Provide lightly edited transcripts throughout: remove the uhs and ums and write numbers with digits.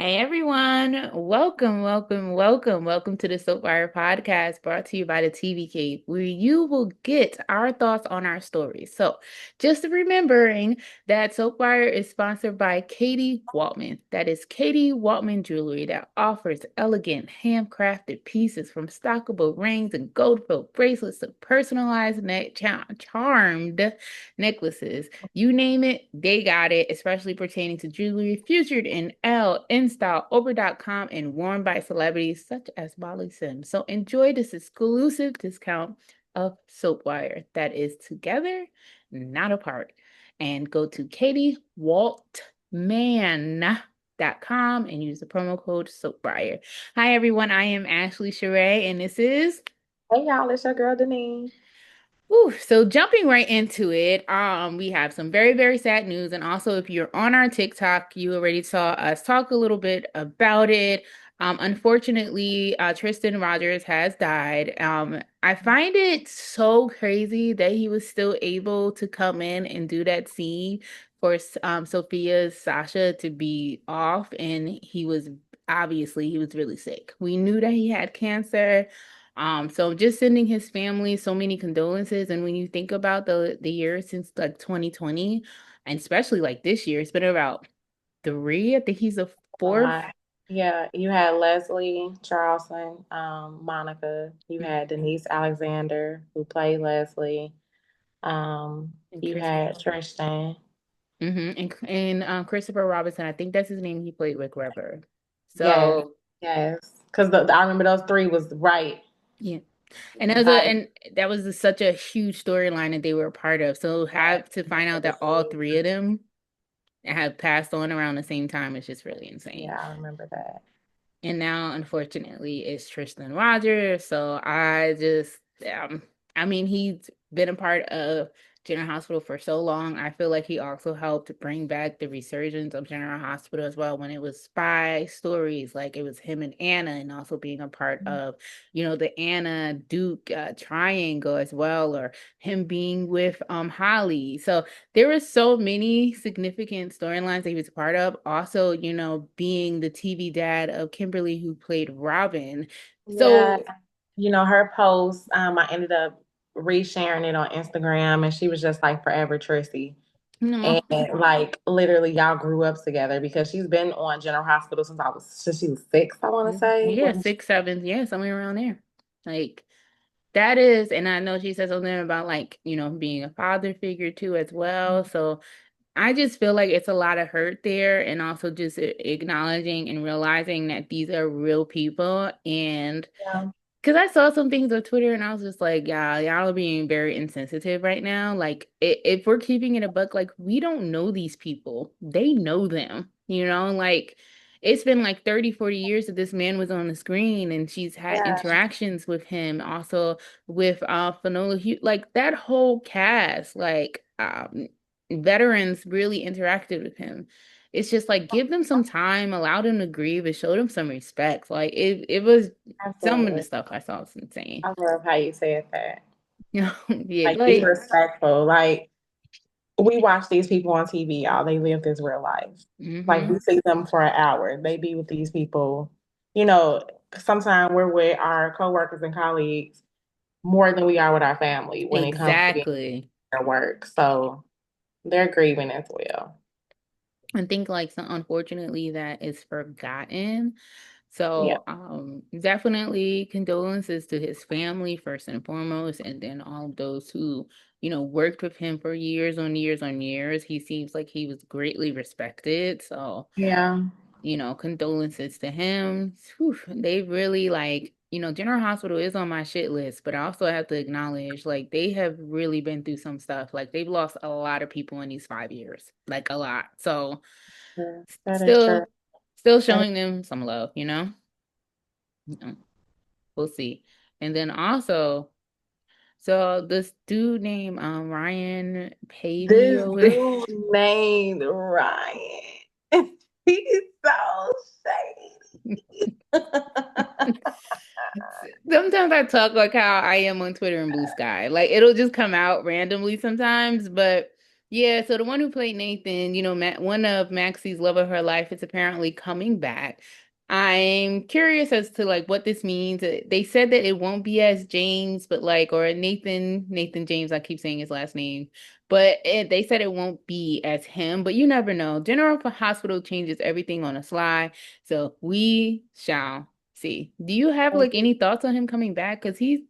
Hey everyone, welcome to the Soapwire podcast brought to you by the TV Cave, where you will get our thoughts on our stories. So, just remembering that Soapwire is sponsored by Katie Waltman. That is Katie Waltman Jewelry that offers elegant, handcrafted pieces from stockable rings and gold-filled bracelets to personalized charmed necklaces. You name it, they got it, especially pertaining to jewelry featured in Elle, InStyle, Oprah.com, and worn by celebrities such as Molly Sims. So enjoy this exclusive discount of Soapwire that is together, not apart. And go to katiewaltman.com and use the promo code Soapwire. Hi everyone, I am Ashley Sheree, and this is Hey y'all, it's your girl Deneen. Whew, so jumping right into it, we have some very, very sad news. And also, if you're on our TikTok, you already saw us talk a little bit about it. Unfortunately, Tristan Rogers has died. I find it so crazy that he was still able to come in and do that scene for Sophia's Sasha to be off, and he was really sick. We knew that he had cancer. So just sending his family so many condolences. And when you think about the year since like 2020, and especially like this year, it's been about three. I think he's the A fourth. lot. Yeah, you had Leslie Charleston, Monica. You had Denise Alexander, who played Leslie. And You Chris. had Tristan. And Christopher Robinson, I think that's his name. He played Rick River. Yes, So yes. Because I remember those three was right. yeah. And that was Like, such a huge storyline that they were a part of. So yeah, have to find out that all three of them have passed on around the same time is just really insane. yeah, I remember that. And now, unfortunately, it's Tristan Rogers. So I mean, he's been a part of General Hospital for so long. I feel like he also helped bring back the resurgence of General Hospital as well when it was spy stories, like it was him and Anna, and also being a part of, the Anna Duke triangle as well, or him being with Holly. So there were so many significant storylines that he was a part of. Also, being the TV dad of Kimberly, who played Robin. Yeah, So, her post, I ended up resharing it on Instagram, and she was just like forever Trissy. no, And like literally y'all grew up together because she's been on General Hospital since she was six, I want to say. yeah, six, seven, yeah, somewhere around there. Like that is, and I know she said something about like, being a father figure too as well. So I just feel like it's a lot of hurt there, and also just acknowledging and realizing that these are real people. And Yeah. because I saw some things on Twitter and I was just like, yeah, y'all are being very insensitive right now. Like, if we're keeping it a buck, like, we don't know these people. They know them, Like, it's been like 30, 40 years that this man was on the screen and she's had Yeah. interactions with him, also with Fanola Hugh, like that whole cast, like veterans really interacted with him. It's just like give them some time, allow them to grieve, and show them some respect. Like it was some of the Absolutely. stuff I saw was insane. I love how you said that. Yeah, Like be like respectful. Like we watch these people on TV, y'all. They live this real life. Like hmm we see them for an hour. They be with these people. You know, sometimes we're with our coworkers and colleagues more than we are with our family when it comes to being exactly. their work. So they're grieving as well. I think like so unfortunately that is forgotten. Yeah. So definitely condolences to his family first and foremost, and then all of those who, worked with him for years on years on years. He seems like he was greatly respected. So Yeah. condolences to him. Whew, they really like, General Hospital is on my shit list, but I also have to acknowledge like they have really been through some stuff. Like they've lost a lot of people in these 5 years, like a lot. So True. That is true. still, still That showing them some love. You know, we'll see. And then also, so this dude named Ryan Pavey This or whatever. dude named Ryan. He's so shady. Sometimes I talk like how I am on Twitter and Blue Sky. Like it'll just come out randomly sometimes, but Yeah, so the one who played Nathan, one of Maxie's love of her life is apparently coming back. I'm curious as to like what this means. They said that it won't be as James, but like or Nathan James, I keep saying his last name. But they said it won't be as him, but you never know. General Hospital changes everything on a sly, so we shall see. Do you have like any thoughts on him coming back? Because he's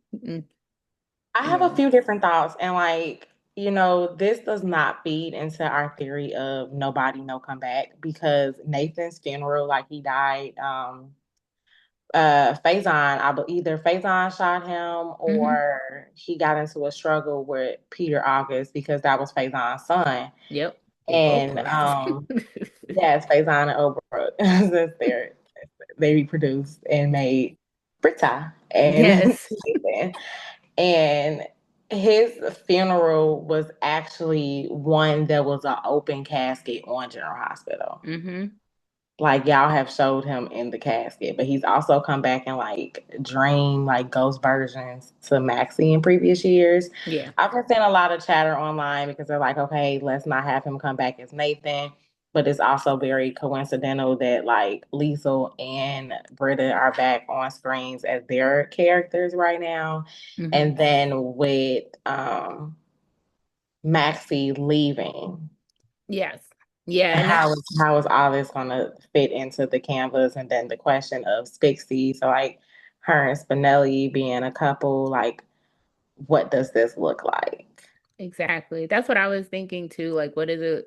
I have a yeah. few different thoughts, and like, this does not feed into our theory of nobody no come back because Nathan's funeral, like he died, Faison, either Faison shot him Mm-hmm. or he got into a struggle with Peter August because that was Faison's son. Yep. They both And was. yes, Faison and Oprah, since they reproduced and made Britta and Yes. Nathan. And his funeral was actually one that was an open casket on General Hospital. Mm-hmm. Like y'all have showed him in the casket, but he's also come back in like dream, like ghost versions to Maxie in previous years. Yeah. I've been seeing a lot of chatter online because they're like, okay, let's not have him come back as Nathan. But it's also very coincidental that like Liesel and Britta are back on screens as their characters right now. Mm-hmm. And then with Maxie leaving, Yes. Yeah, and how is all this gonna fit into the canvas? And then the question of Spixie, so like her and Spinelli being a couple, like what does this look like? exactly. That's what I was thinking too. Like, what is it,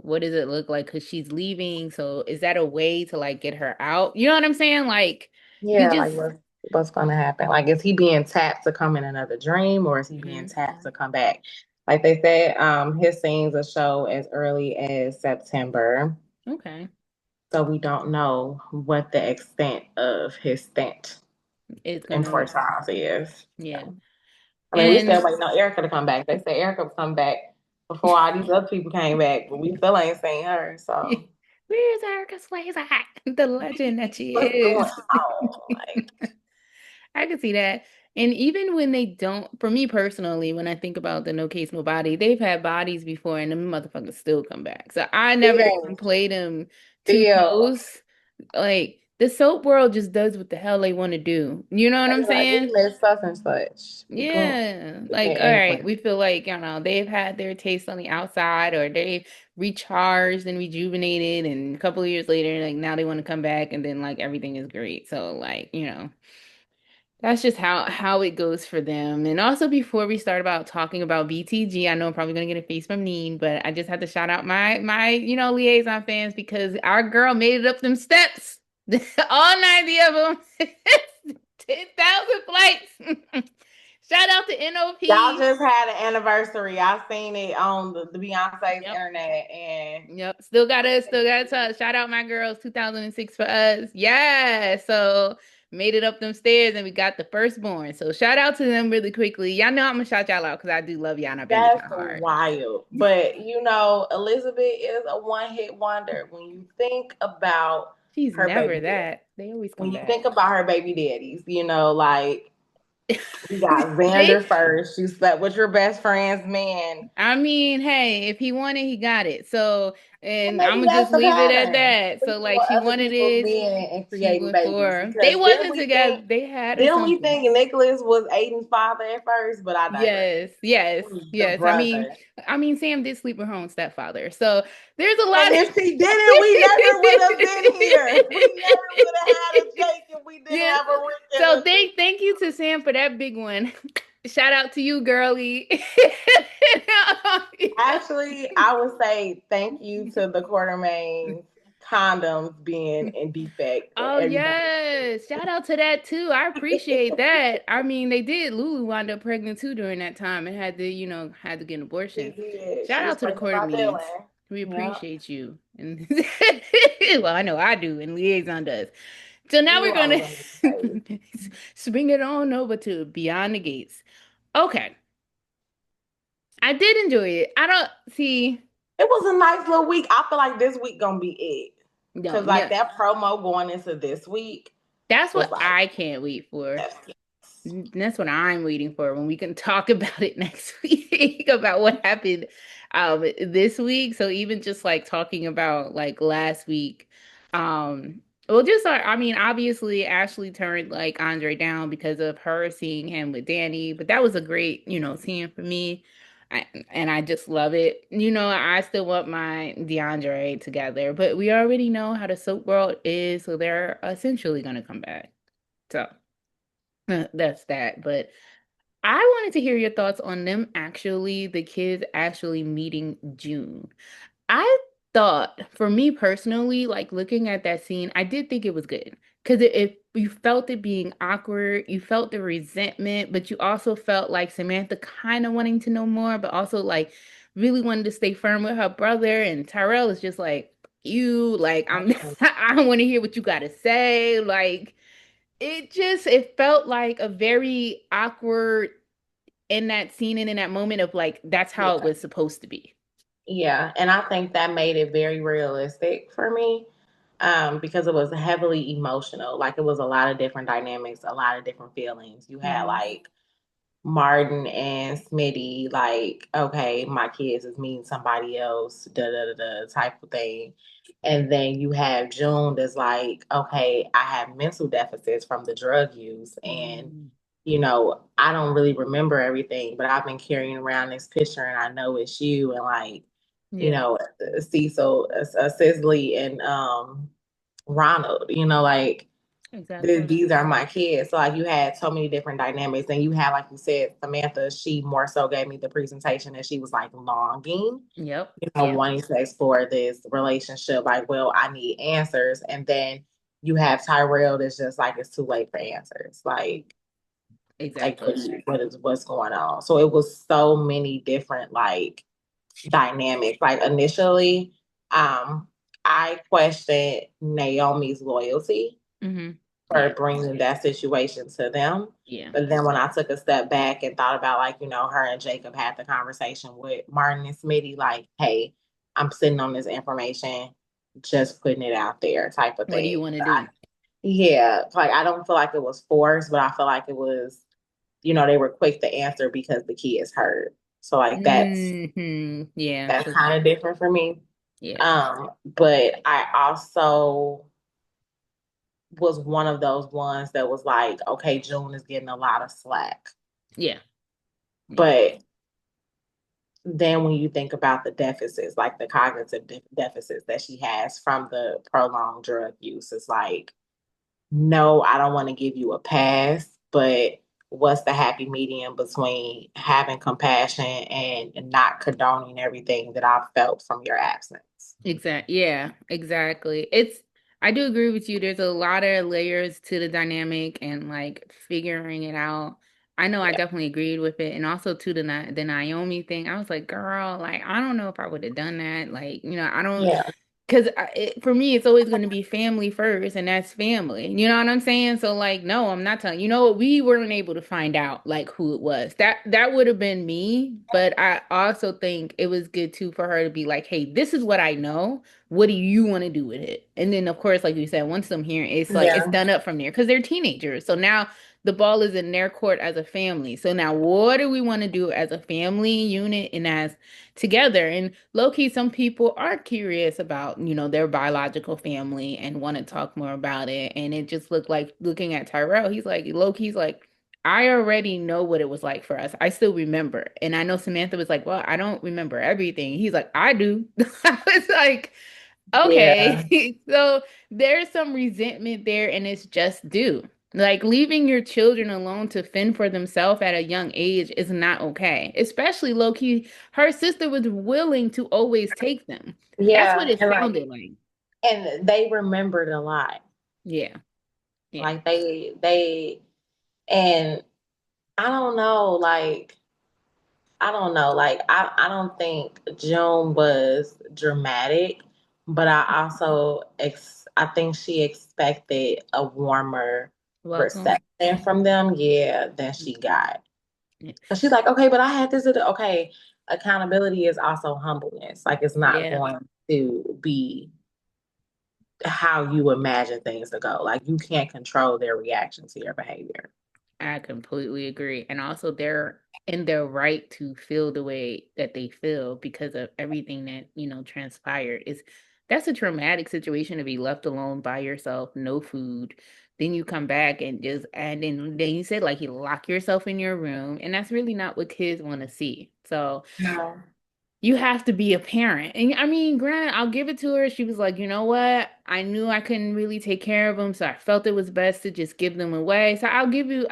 what does it look like? Because she's leaving. So is that a way to like get her out? You know what I'm saying? Like, we Yeah, like just, what's gonna happen? Like is he being tapped to come in another dream or is he being hmm tapped to come back? Like they said, his scenes will show as early as September. okay. So we don't know what the extent of his stint It's in gonna, Port Charles is. yeah. So. I mean, we still And waiting on Erica to come back. They say Erica was coming back before all these other people came back, but we still ain't seen her. So where's Erica Swayze at? The legend that she what's going is. on? Like, I can see that. And even when they don't, for me personally, when I think about the No Case No Body, they've had bodies before and the motherfuckers still come back. So I never even still, played them too still, close. Like the soap world just does what the hell they want to do. You know what they I'm be like, we saying? miss such and such. People Yeah. get Like, all right, angry. we feel like, they've had their taste on the outside or they recharged and rejuvenated and a couple of years later, like now they want to come back and then like everything is great. So like, that's just how it goes for them. And also before we start about talking about BTG, I know I'm probably gonna get a face from Neen, but I just have to shout out my liaison fans because our girl made it up them steps. All 90 of them. 10,000 flights. Shout out to Y'all NOP. just had an anniversary. I seen it on the Beyonce's Yep. internet, and Yep. Still gotta shout out my girls, 2006 for us. Yeah. So made it up them stairs and we got the firstborn. So shout out to them really quickly. Y'all know I'm gonna shout y'all out because I do love y'all and I bang with that's y'all hard. wild. But Elizabeth is a one-hit wonder. When you think about She's her never baby daddy, that. They always when come you back. think about her baby daddies, like we got See? Xander first. You slept with your best friend's man. I mean, hey, if he wanted, he got it. So, Well, and I'm maybe gonna just that's the leave it at pattern. that. So, Sleeping like, with she other wanted people's it. men and She creating went babies. for. They Because wasn't together. They had or didn't we something. think Nicholas was Aiden's father at first? But I digress. Yes, yes, He was the yes. I mean, brother. I mean, Sam did sleep with her own stepfather, so there's a And lot. if she didn't, we never would have been here. We never would have had a Jake if we didn't Yeah. have a Rick and So a thank you to Sam for that big one. Shout out to you, girly. Actually, I would say thank you to the Quartermaines condoms being in defect for Oh everybody. yes. Shout out to that too. I appreciate that. I mean, they did. Lulu wound up pregnant too during that time and had to get an She abortion. did. Shout She was out to the pregnant quarter by means. Dylan. We Yeah. appreciate you. And well, I know I do, and Liaison does. So now You we're always gonna on the stage. swing it on over to Beyond the Gates. Okay. I did enjoy it. I don't see. It was a nice little week. I feel like this week gonna be it. No, Cause like yeah. that promo going into this week That's was what like, I can't wait for. yes, That's what I'm waiting for when we can talk about it next week about what happened. this week. So even just like talking about like last week, well, just I mean, obviously Ashley turned like Andre down because of her seeing him with Danny, but that was a great, scene for me. And I just love it. I still want my DeAndre together, but we already know how the soap world is, so they're essentially gonna come back. So that's that. But I wanted to hear your thoughts on them actually, the kids actually meeting June. I thought, for me personally, like looking at that scene, I did think it was good because you felt it being awkward, you felt the resentment, but you also felt like Samantha kind of wanting to know more, but also like really wanted to stay firm with her brother. And Tyrell is just like, you, like, I want to hear what you got to say. Like, it felt like a very awkward in that scene and in that moment of like, that's how it Yeah. was supposed to be. Yeah, and I think that made it very realistic for me, because it was heavily emotional. Like it was a lot of different dynamics, a lot of different feelings. You had Hmm. like Martin and Smitty, like, okay, my kids is meeting somebody else, da da da da type of thing. And then you have June that's like, okay, I have mental deficits from the drug use. And, Mm. I don't really remember everything, but I've been carrying around this picture and I know it's you. And like, Yeah, Cecil, Sisley, and Ronald, like, exactly. these are my kids. So like you had so many different dynamics, and you had, like you said, Samantha. She more so gave me the presentation that she was like longing, Yep. Yeah, wanting to explore this relationship. Like, well, I need answers, and then you have Tyrell that's just like it's too late for answers. Like exactly. what's going on? So it was so many different like dynamics. Like initially, I questioned Naomi's loyalty Hmm. for Yeah, bringing that situation to them. yeah. But then when I took a step back and thought about, like, her and Jacob had the conversation with Martin and Smitty, like, hey, I'm sitting on this information, just putting it out there type of What do you thing. want to do? Yeah, like I don't feel like it was forced, but I feel like it was, they were quick to answer because the kids heard. So like Yeah, that's so kind of different for me. yeah, But I also was one of those ones that was like, okay, June is getting a lot of slack. yeah, yeah, But then when you think about the deficits, like the cognitive deficits that she has from the prolonged drug use, it's like, no, I don't want to give you a pass, but what's the happy medium between having compassion and not condoning everything that I've felt from your absence? exactly. Yeah, exactly. I do agree with you. There's a lot of layers to the dynamic and like figuring it out. I know I Yeah. definitely agreed with it. And also to the Naomi thing, I was like, girl, like, I don't know if I would have done that. Like, I don't. Yeah. Because for me, it's always going to be family first, and that's family. You know what I'm saying? So, like, no, I'm not telling you. Know what? We weren't able to find out like who it was. That would have been me. But I also think it was good too for her to be like, "Hey, this is what I know. What do you want to do with it?" And then, of course, like you said, once I'm here, it's like it's Yeah. done up from there because they're teenagers. So now the ball is in their court as a family. So now, what do we want to do as a family unit and as together? And low key, some people are curious about, their biological family and want to talk more about it. And it just looked like looking at Tyrell, he's like, low key's like, I already know what it was like for us. I still remember. And I know Samantha was like, well, I don't remember everything. He's like, I do. I was like, Yeah. okay. So there's some resentment there, and it's just due. Like leaving your children alone to fend for themselves at a young age is not okay. Especially low key, her sister was willing to always take them. That's what Yeah. it sounded like. And they remembered a lot. Yeah, yeah. Like and I don't know, like I don't think Joan was dramatic, but I think she expected a warmer Welcome. reception from them, yeah, than she got. Yeah. Cause she's like, okay, but I had this, okay, accountability is also humbleness. Like it's not Yeah. going to be how you imagine things to go. Like you can't control their reaction to your behavior. I completely agree. And also they're in their right to feel the way that they feel because of everything that, transpired. That's a traumatic situation to be left alone by yourself, no food. Then you come back and then you said like you lock yourself in your room, and that's really not what kids want to see. So No. you have to be a parent. And I mean, granted, I'll give it to her. She was like, you know what? I knew I couldn't really take care of them, so I felt it was best to just give them away. So I'll give you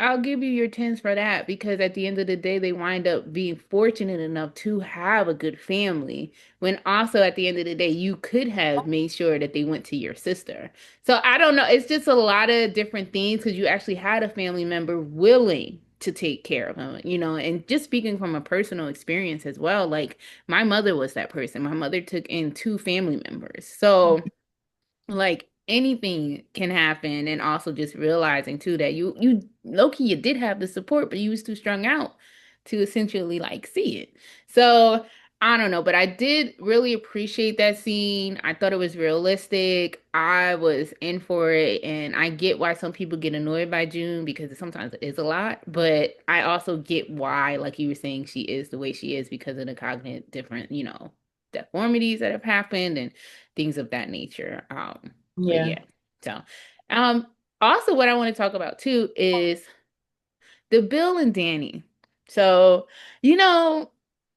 your tens for that because at the end of the day, they wind up being fortunate enough to have a good family. When also at the end of the day, you could have made sure that they went to your sister. So I don't know. It's just a lot of different things because you actually had a family member willing to take care of him, and just speaking from a personal experience as well, like my mother was that person. My mother took in two family members. So, like anything can happen and also just realizing too that you low-key you did have the support, but you was too strung out to essentially like see it. So, I don't know, but I did really appreciate that scene. I thought it was realistic. I was in for it, and I get why some people get annoyed by June because sometimes it is a lot, but I also get why, like you were saying, she is the way she is because of the cognitive different, deformities that have happened and things of that nature. But Yeah. yeah. So, um, also what I want to talk about too is the Bill and Danny. So, you know,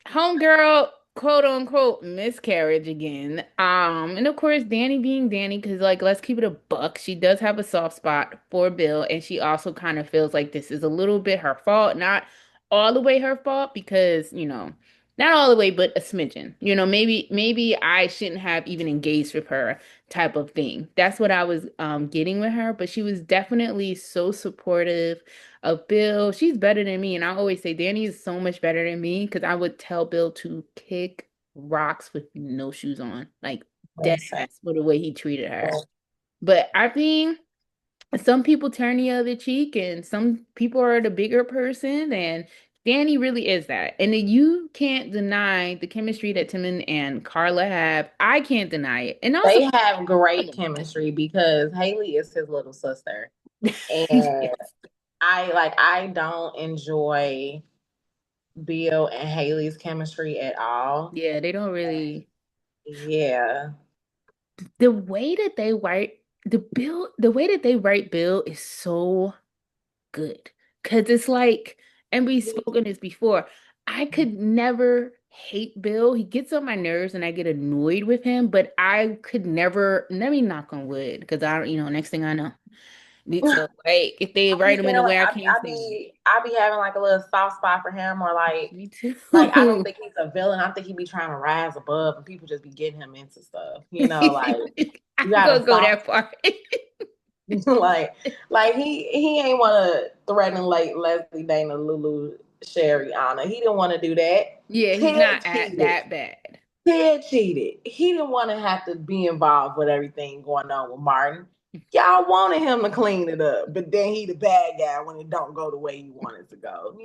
homegirl, quote unquote, miscarriage again. And of course, Danny being Danny, because like, let's keep it a buck. She does have a soft spot for Bill, and she also kind of feels like this is a little bit her fault, not all the way her fault, because not all the way, but a smidgen. Maybe I shouldn't have even engaged with her type of thing. That's what I was getting with her, but she was definitely so supportive of Bill. She's better than me. And I always say Danny is so much better than me because I would tell Bill to kick rocks with no shoes on, like dead Listen. ass for the way he treated her. But I think some people turn the other cheek and some people are the bigger person. And Danny really is that. And then you can't deny the chemistry that Timon and Carla have. I can't deny it. And also, They have great chemistry because Haley is his little sister. And yes. I don't enjoy Bill and Haley's chemistry at all. Yeah, they don't really. Yeah. The way that they write the way that they write Bill is so good. Cause it's like, and we've spoken this before, I could never hate Bill. He gets on my nerves and I get annoyed with him, but I could never, let me knock on wood, because I don't, next thing I know. So like if they I be write him in a feeling way I I be can't I stand be I be having like a little soft spot for him or it. Me too. like I don't think he's a villain. I think he be trying to rise above and people just be getting him into stuff. Like you I'm got gonna a go soft that far. like he ain't want to threaten like Leslie Dana, Lulu, Sherry, Anna. He didn't want to do that. Yeah, he's Ted not at cheated. that bad. Ted cheated. He didn't want to have to be involved with everything going on with Martin. Y'all wanted him to clean it up, but then he the bad guy when it don't go the way you want it to go.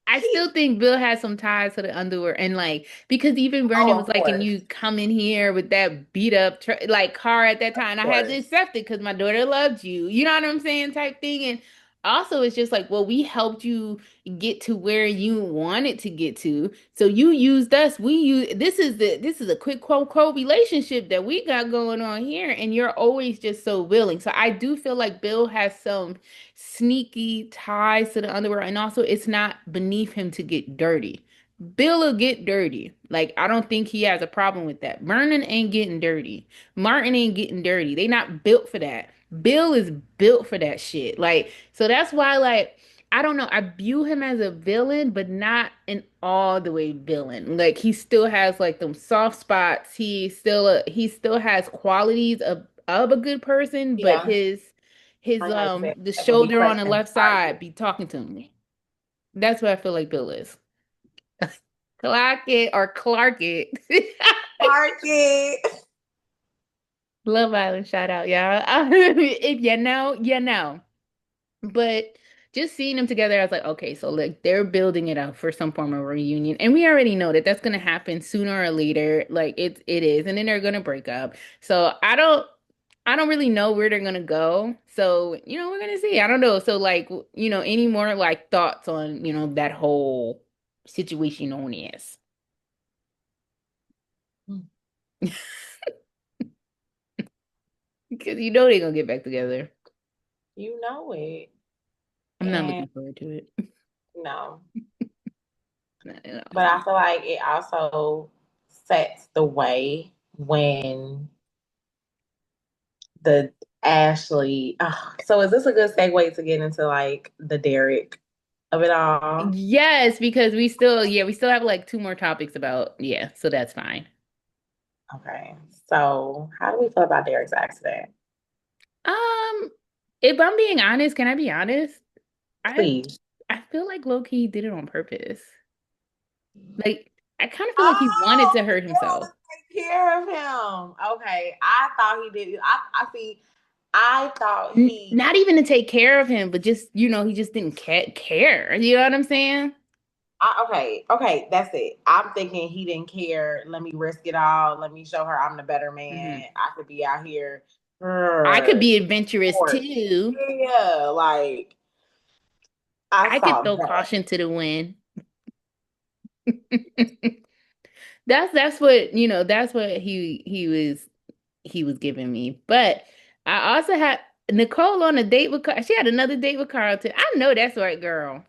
I He still think Bill has some ties to the underwear, and like because even Vernon oh was of like, "Can course, you come in here with that beat up like car at that time?" And of I had to course. accept it because my daughter loved you. You know what I'm saying, type thing. And also, it's just like, well, we helped you get to where you wanted to get to, so you used us. We use this is a quick quote relationship that we got going on here, and you're always just so willing. So I do feel like Bill has some sneaky ties to the underwear, and also it's not beneath him to get dirty. Bill will get dirty. Like I don't think he has a problem with that. Vernon ain't getting dirty. Martin ain't getting dirty. They not built for that. Bill is built for that shit. Like so that's why like I don't know. I view him as a villain, but not an all the way villain. Like he still has like them soft spots. He still has qualities of a good person, but Yeah, his like I said, the that would be shoulder on the pressing left target. side be talking to me. That's what I feel like Bill is. Clark it or Clark it. Target. Love Island shout out, y'all. If you know, you know. But just seeing them together, I was like, okay, so like they're building it up for some form of reunion, and we already know that that's gonna happen sooner or later. Like it is, and then they're gonna break up. So I don't really know where they're gonna go. So, we're gonna see. I don't know. So like, any more like thoughts on, that whole situation on is. Because they're gonna get back together. You know it. I'm not And looking forward to it. no. Not at But all. I feel like it also sets the way when the Ashley. So is this a good segue to get into like the Derek of it all? Yes, because we still have like two more topics about, yeah, so that's fine. Okay. So how do we feel about Derek's accident? Um, if I'm being honest, can I be honest? I Please. I feel like low-key did it on purpose. Like, I kind of feel like he wanted Oh, to hurt yeah, himself. to take care of him. Okay. I thought he did. I see. I thought he. Not even to take care of him, but just, he just didn't care. You know what I'm saying? Okay, okay, that's it. I'm thinking he didn't care. Let me risk it all. Let me show her I'm the better Hmm. man. I could be out here. I could be Shooting adventurous sports. too. Yeah, like I I could saw throw that. caution to the wind. That's what, that's what he was giving me. But I also had Nicole on a date with She had another date with Carlton. I know that's right, girl.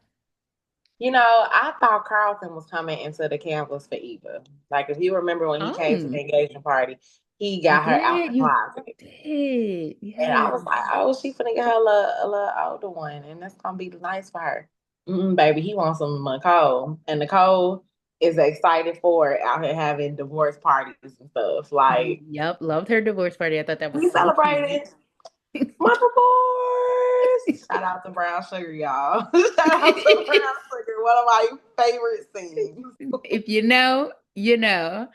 I thought Carlton was coming into the campus for Eva. Like if you remember when he came to the Oh, engagement party, he you got her out the did. You closet. did. And I Yes. was like, oh, she finna get her a little older one, and that's gonna be nice for her. Baby, he wants some Nicole, and Nicole is excited for it out here having divorce parties and stuff. Like Yep. Loved her divorce party. I thought that was we so cute. celebrated my divorce. Shout out to Brown Sugar, y'all. Shout out to Brown Sugar, one of my favorite scenes. If you know, you know.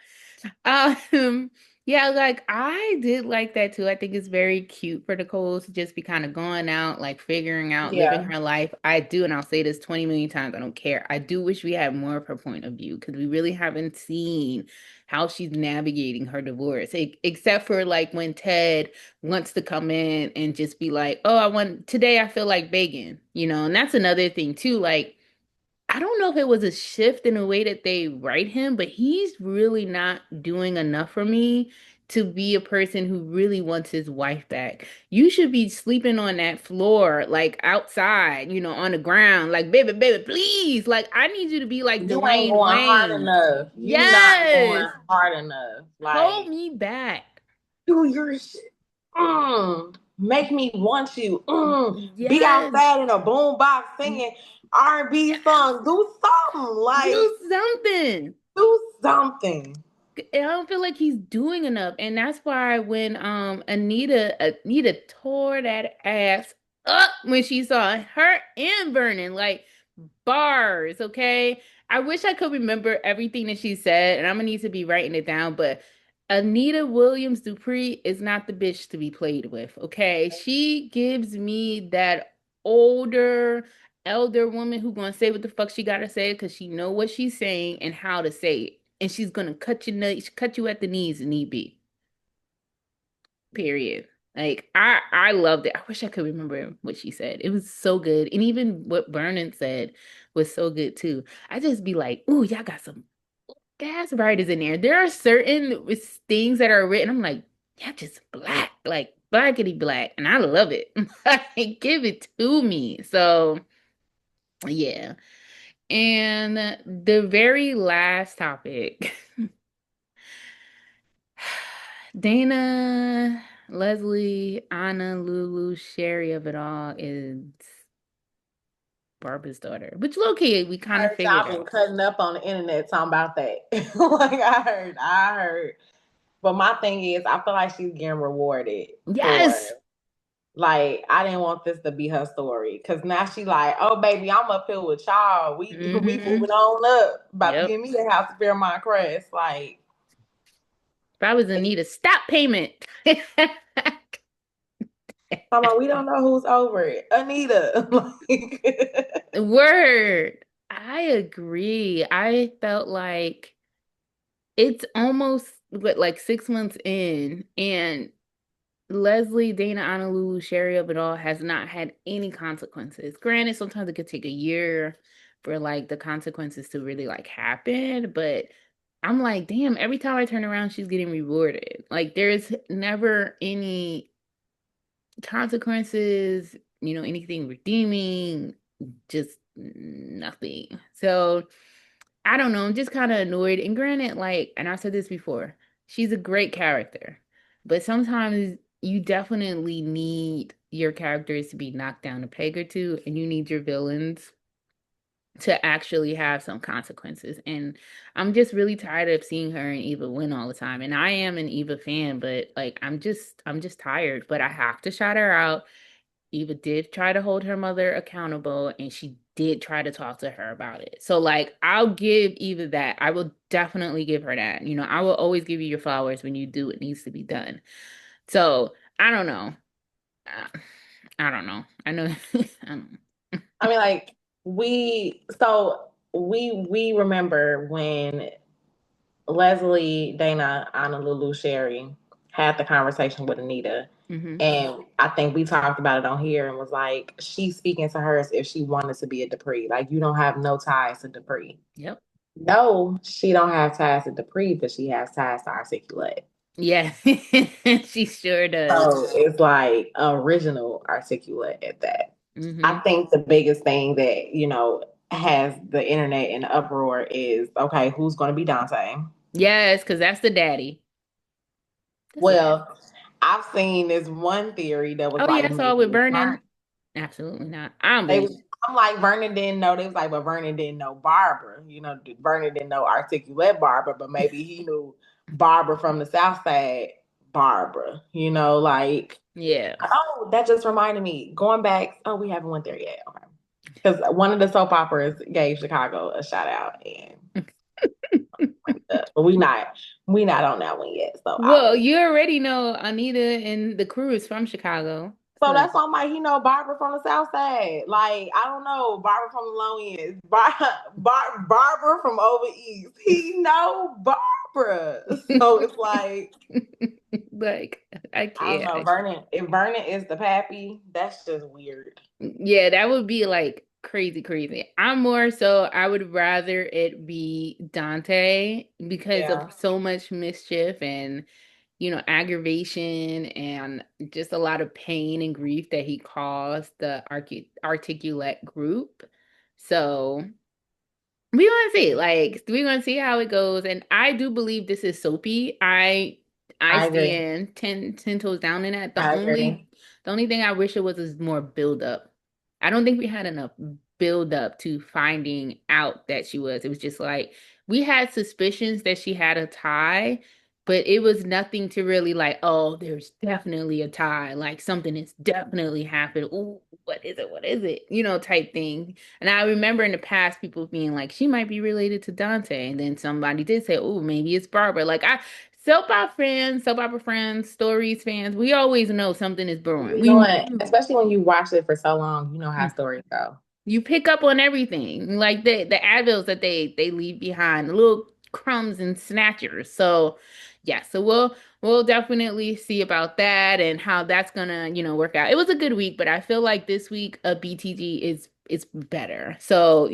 Um, yeah, like I did like that too. I think it's very cute for Nicole to just be kind of going out, like figuring out, living Yeah, her life. I do, and I'll say this 20 million times, I don't care. I do wish we had more of her point of view because we really haven't seen how she's navigating her divorce, except for like when Ted wants to come in and just be like, "Oh, today I feel like begging," and that's another thing too, like I don't know if it was a shift in the way that they write him, but he's really not doing enough for me to be a person who really wants his wife back. You should be sleeping on that floor, like outside, on the ground, like, baby, baby, please. Like, I need you to be like you ain't Dwayne going hard Wayne. enough. You not Yes, going hard enough. hold Like me back. do your shit. Make me want you. Be Yes, outside in a boombox singing R&B songs. Do something. Like do something. do something. I don't feel like he's doing enough. And that's why when Anita tore that ass up when she saw her and Vernon, like bars, okay? I wish I could remember everything that she said, and I'm gonna need to be writing it down, but Anita Williams Dupree is not the bitch to be played with, okay? She gives me that older, elder woman who gonna say what the fuck she gotta say because she know what she's saying and how to say it. And she's gonna cut you at the knees if need be. Period. Like I loved it. I wish I could remember what she said. It was so good. And even what Vernon said was so good too. I just be like, ooh, y'all got some gas writers in there. There are certain things that are written. I'm like, yeah, just black, like blackety black. And I love it. Like, give it to me. So yeah. And the very last topic. Dana, Leslie, Anna, Lulu, Sherry of it all is Barbara's daughter, which low key we kind of Heard figured y'all been out. cutting up on the internet talking about that. Like I heard. But my thing is, I feel like she's getting rewarded for Yes. like I didn't want this to be her story because now she like, oh baby, I'm up here with y'all. We Mm-hmm. moving on up, about to Yep. give me the house of Fairmont Crest. Like, If I was in need of stop payment. come on, we don't know who's over it. Anita, like, Word. I agree. I felt like it's almost what like 6 months in, and Leslie, Dana, Honolulu, Sherry of it all has not had any consequences. Granted, sometimes it could take a year for like the consequences to really like happen, but I'm like, damn, every time I turn around, she's getting rewarded. Like there's never any consequences, anything redeeming, just nothing. So I don't know. I'm just kind of annoyed. And granted, like, and I said this before, she's a great character, but sometimes you definitely need your characters to be knocked down a peg or two, and you need your villains to actually have some consequences. And I'm just really tired of seeing her and Eva win all the time. And I am an Eva fan, but like I'm just tired. But I have to shout her out. Eva did try to hold her mother accountable and she did try to talk to her about it. So like I'll give Eva that. I will definitely give her that. I will always give you your flowers when you do what needs to be done. So I don't know. Uh, I don't know. I know. I don't I mean, like we remember when Leslie, Dana, Anna, Lulu, Sherry had the conversation with Anita. hmm And I think we talked about it on here and was like, she's speaking to her as if she wanted to be a Dupree. Like, you don't have no ties to Dupree. Yep. No, she don't have ties to Dupree, but she has ties to Articulate. Yeah. She sure does. So it's like original Articulate at that. I hmm think the biggest thing that, has the internet in uproar is okay, who's going to be Dante? Yes, because that's the daddy. That's the daddy. Well, I've seen this one theory that was Oh yeah, like I saw it maybe with it's Vernon. Vernon. Absolutely not. I don't They believe was, I'm like Vernon didn't know. They was like, but Vernon didn't know Barbara. Vernon didn't know Articulate Barbara, but maybe he knew Barbara from the South Side. Barbara, like it. Yeah. oh, that just reminded me. Going back, oh, we haven't went there yet. Okay, because one of the soap operas gave Chicago a shout out, and but we not on that one yet. So I Well, will. you already know Anita and the crew is from Chicago. So So that's why I'm like, Barbara from the South Side. Like, I don't know, Barbara from the Low End, Barbara from over East. He know Barbara. So it's like, like I I don't can't. know, Vernon. If Vernon is the pappy, that's just weird. Yeah, that would be like crazy, crazy. I'm more so I would rather it be Dante because of Yeah, so much mischief and aggravation and just a lot of pain and grief that he caused the articulate group. So we want to see, like, we want to see how it goes. And I do believe this is soapy. I I agree. stand ten toes down in that. The I only agree. the only thing I wish it was is more build up. I don't think we had enough build up to finding out that she was. It was just like we had suspicions that she had a tie, but it was nothing to really like, oh, there's definitely a tie. Like something is definitely happened. Ooh, what is it? What is it? Type thing. And I remember in the past people being like, she might be related to Dante. And then somebody did say, oh, maybe it's Barbara. Like soap opera friends, stories fans, we always know something is brewing. You We know what? Especially when you watch it for so long, you know how mm. stories go. You pick up on everything, like the adults that they leave behind, the little crumbs and snatchers. So, yeah, so we'll definitely see about that and how that's gonna work out. It was a good week, but I feel like this week BTG is better. So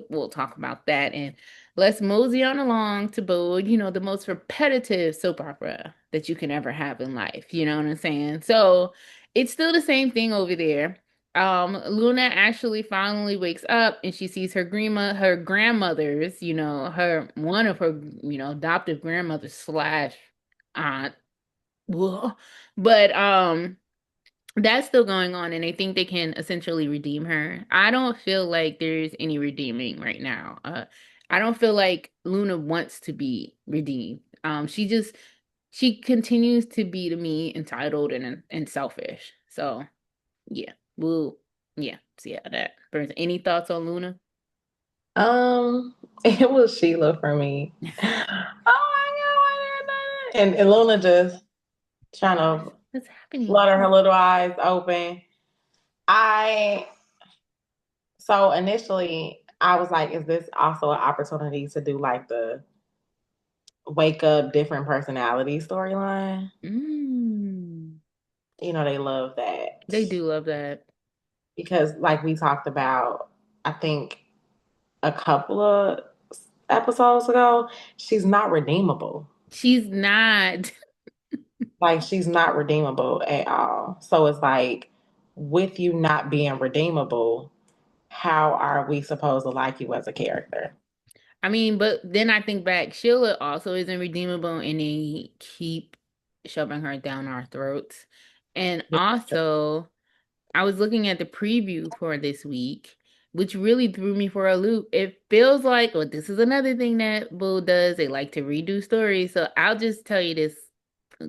we'll talk about that and let's mosey on along to Bold. The most repetitive soap opera that you can ever have in life. You know what I'm saying? So it's still the same thing over there. Luna actually finally wakes up and she sees her grandmother's, her one of her, adoptive grandmother slash aunt. Ugh. But that's still going on and they think they can essentially redeem her. I don't feel like there's any redeeming right now. I don't feel like Luna wants to be redeemed. She continues to be to me entitled and selfish. So yeah. We'll yeah, see how that burns. Any thoughts on Luna? It was Sheila for me. Oh my God, and Luna just trying to What's happening? flutter her little eyes open. I so initially I was like, is this also an opportunity to do like the wake up different personality storyline? Mm. they love that. They do love that. Because like we talked about, I think a couple of episodes ago, she's not redeemable. She's not. Like she's not redeemable at all. So it's like with you not being redeemable, how are we supposed to like you as a character? I mean, but then I think back, Sheila also isn't redeemable, and they keep shoving her down our throats. And Yeah. also, I was looking at the preview for this week, which really threw me for a loop. It feels like, well, this is another thing that Bull does. They like to redo stories. So I'll just tell you this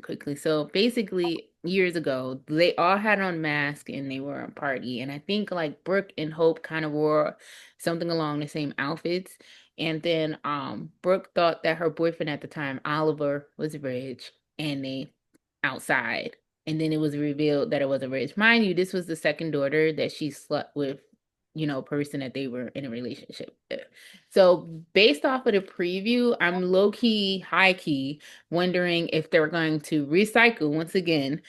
quickly. So basically, years ago, they all had on masks and they were on party. And I think like Brooke and Hope kind of wore something along the same outfits. And then Brooke thought that her boyfriend at the time, Oliver, was rich, and they outside. And then it was revealed that it wasn't rich. Mind you, this was the second daughter that she slept with, person that they were in a relationship with. So based off of the preview, I'm low key, high key, wondering if they're going to recycle once again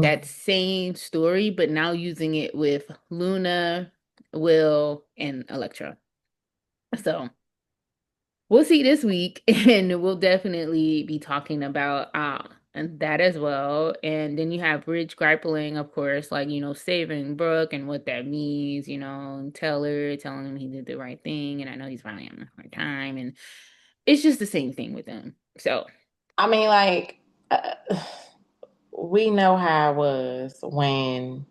that Mm. same story, but now using it with Luna, Will, and Electra. So we'll see this week, and we'll definitely be talking about and that as well. And then you have Ridge grappling, of course, like saving Brooke and what that means, and Taylor telling him he did the right thing, and I know he's finally having a hard time, and it's just the same thing with him. So, I mean, like, we know how it was when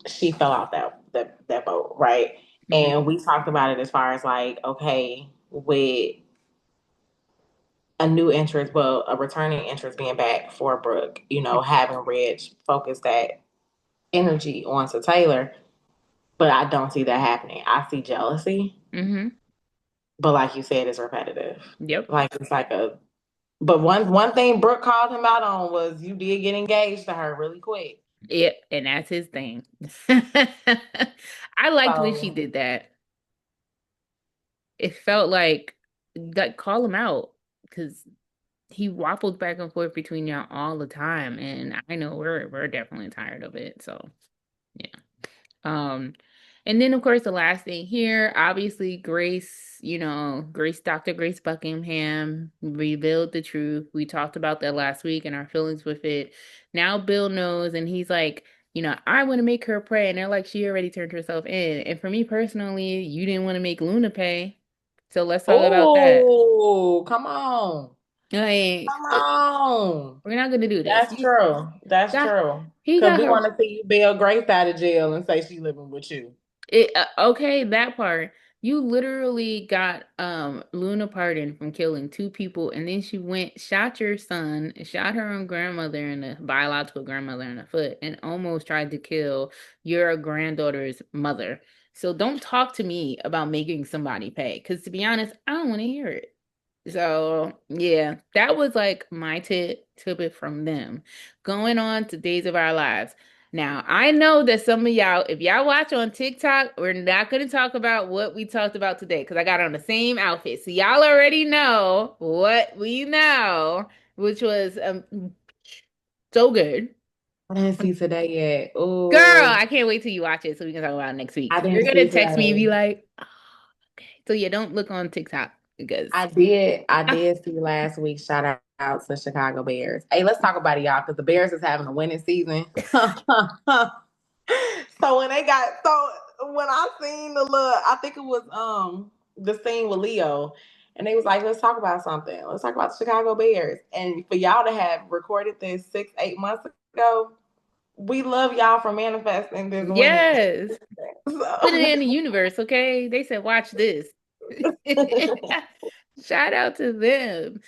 she fell off that boat, right? mhm, And we talked about it as far as like, okay, with a new interest, well, a returning interest being back for Brooke, having Reg focus that energy onto Taylor, but I don't see that happening. I see jealousy, mhm, but like you said, it's repetitive. yep, Like it's like a. But one thing Brooke called him out on was you did get engaged to her really quick. yep, and that's his thing. I liked when she So did that. It felt like call him out because he waffled back and forth between y'all all the time, and I know we're definitely tired of it. So yeah. Um, and then of course the last thing here, obviously Grace, Dr. Grace Buckingham revealed the truth. We talked about that last week and our feelings with it. Now Bill knows, and he's like, I want to make her pray, and they're like, she already turned herself in. And for me personally, you didn't want to make Luna pay, so let's talk about that. oh, come on. Like, Come on. we're not gonna do this. That's true. That's Got, true. he Because got we her. want to see you bail Grace out of jail and say she living with you. Okay, that part. You literally got Luna pardoned from killing two people, and then she went, shot your son, shot her own grandmother and the biological grandmother in the foot, and almost tried to kill your granddaughter's mother. So don't talk to me about making somebody pay, because to be honest, I don't want to hear it. So yeah, that was like my tidbit from them. Going on to Days of Our Lives. Now, I know that some of y'all, if y'all watch on TikTok, we're not going to talk about what we talked about today because I got on the same outfit. So y'all already know what we know, which was so good. I didn't see today yet. Girl, Oh, I can't wait till you watch it so we can talk about it next week. I So you're didn't going see to text me and today. be like, oh, okay. So yeah, don't look on TikTok because I did. I ah, did see last week. Shout out to Chicago Bears. Hey, let's talk about it, y'all, because the Bears is having a winning season. So when I seen the look, I think it was the scene with Leo, and they was like, let's talk about something. Let's talk about the Chicago Bears. And for y'all to have recorded this 6, 8 months ago, we love y'all for manifesting this winning. yes. Put it So in the universe, okay? They said, watch this. Shout out to them.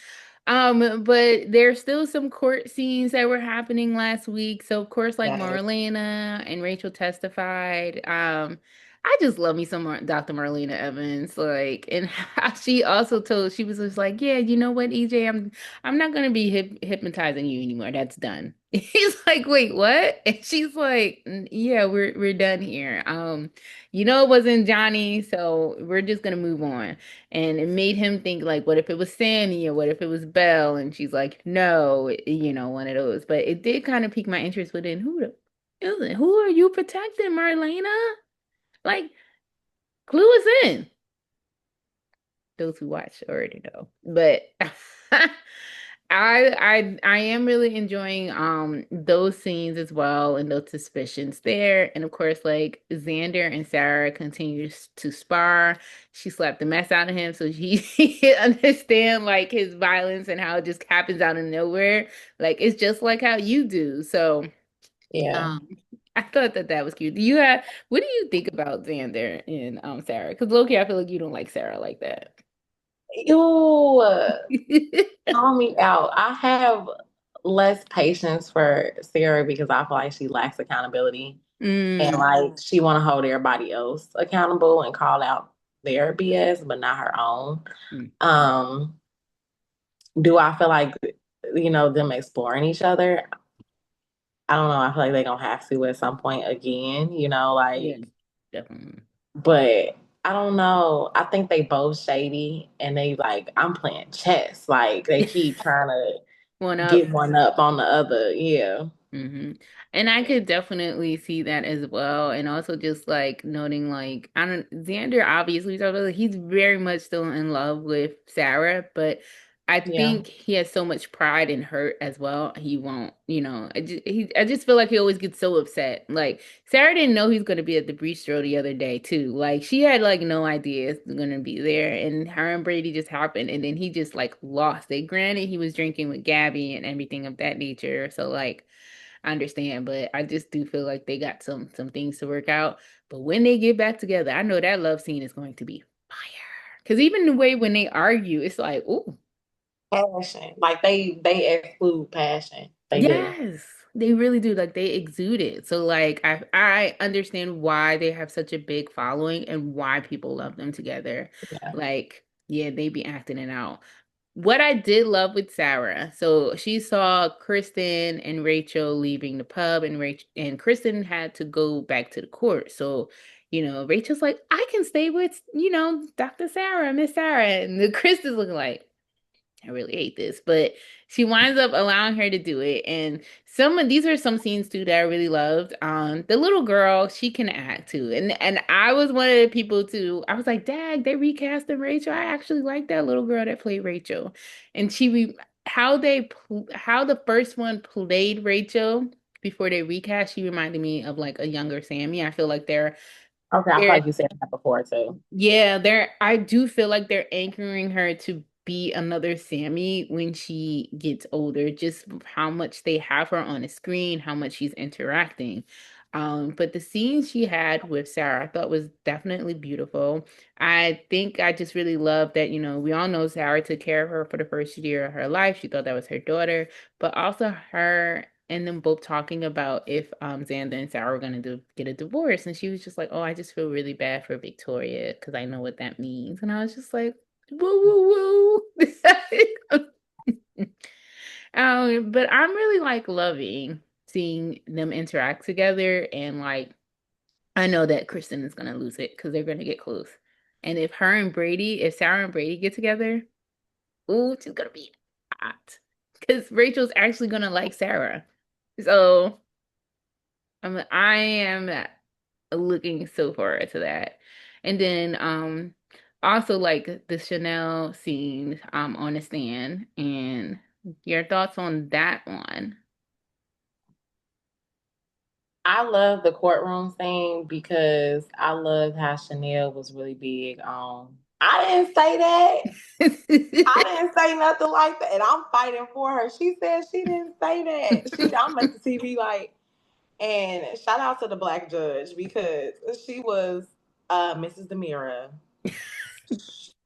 But there's still some court scenes that were happening last week. So of course, like yes. Marlena and Rachel testified. I just love me some Dr. Marlena Evans, like, and how she also told she was just like, yeah, you know what, EJ, I'm not gonna be hypnotizing you anymore. That's done. He's like, wait, what? And she's like, yeah, we're done here. It wasn't Johnny, so we're just gonna move on. And it made him think like, what if it was Sammy or what if it was Belle? And she's like, no, one of those. But it did kind of pique my interest within who are you protecting, Marlena? Like, clue us in. Those who watch already know. But I am really enjoying those scenes as well and those suspicions there. And of course, like Xander and Sarah continues to spar. She slapped the mess out of him so he understand like his violence and how it just happens out of nowhere. Like it's just like how you do. So Yeah. um, I thought that was cute. What do you think about Xander and Sarah? Because Loki, I feel like you don't like Sarah like that. Ew, call me out. I have less patience for Sarah because I feel like she lacks accountability and Mm, like she want to hold everybody else accountable and call out their BS, but not her own. mm. Um, do I feel like them exploring each other? I don't know. I feel like they're gonna have to at some point again, Yeah, like, definitely. but I don't know. I think they both shady and they like I'm playing chess. Like they keep trying to One up. get one up on the other. Yeah. hmm And I could definitely see that as well. And also just like noting like I don't Xander obviously he's very much still in love with Sarah, but I Yeah. think he has so much pride and hurt as well. He won't, I just feel like he always gets so upset. Like Sarah didn't know he's gonna be at the bistro the other day too. Like she had like no idea it's gonna be there. And her and Brady just happened and then he just like lost it. Granted, he was drinking with Gabby and everything of that nature. So like I understand, but I just do feel like they got some things to work out. But when they get back together, I know that love scene is going to be fire. Because even the way when they argue, it's like, oh, Passion. Like they exclude passion. They do. yes, they really do. Like they exude it. So like I understand why they have such a big following and why people love them together. Yeah. Like, yeah, they be acting it out. What I did love with Sarah, so she saw Kristen and Rachel leaving the pub, and Rachel and Kristen had to go back to the court. So, Rachel's like, I can stay with, Dr. Sarah, Miss Sarah. And the Kristen's looking like, I really hate this, but she winds up allowing her to do it. And some of these are some scenes too that I really loved. The little girl, she can act too. And I was one of the people too. I was like, Dag, they recasted Rachel. I actually like that little girl that played Rachel. And how the first one played Rachel before they recast, she reminded me of like a younger Sammy. I feel like Okay, I feel they're like you said that before too. yeah, I do feel like they're anchoring her to be another Sammy when she gets older, just how much they have her on the screen, how much she's interacting. But the scene she had with Sarah, I thought was definitely beautiful. I think I just really love that, we all know Sarah took care of her for the first year of her life. She thought that was her daughter, but also her and them both talking about if Xander and Sarah were gonna get a divorce, and she was just like, "Oh, I just feel really bad for Victoria because I know what that means." And I was just like, "Woo, woo, woo!" But I'm really like loving seeing them interact together, and like I know that Kristen is gonna lose it because they're gonna get close. And if Sarah and Brady get together, ooh, she's gonna be hot because Rachel's actually gonna like Sarah. So. I am looking so forward to that. And then also like the Chanel scene on the stand and your thoughts on that one. I love the courtroom scene because I loved how Chanel was really big on. I didn't say that. I didn't say nothing like that, and I'm fighting for her. She said she didn't say that. I'm at the TV like, and shout out to the black judge because she was Mrs. Demira.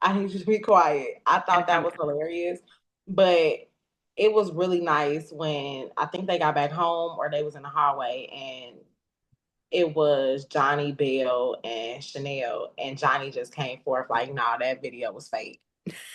I need you to be quiet. I thought that was hilarious, but it was really nice when I think they got back home or they was in the hallway and it was Johnny Bell and Chanel, and Johnny just came forth like, "Nah, that video was fake."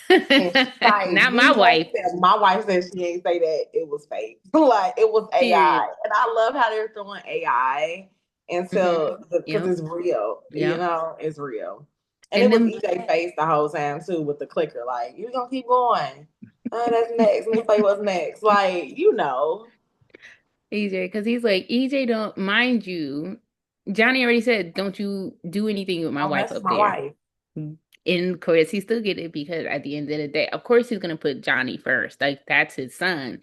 And she's like, Not my "You know," wife. she said, my wife said she ain't say that it was fake, like it was AI. Period. And I love how they're throwing AI Hmm. into because Yep. it's real, Yep. it's real. And it And was then EJ face the whole time too with the clicker, like, "You gonna keep going? Oh, that's next. Let me play what's next." Like, EJ, because he's like, EJ, don't mind you. Johnny already said, don't you do anything with my don't wife mess with up my there. wife. And of course, he still get it because at the end of the day, of course, he's gonna put Johnny first. Like that's his son,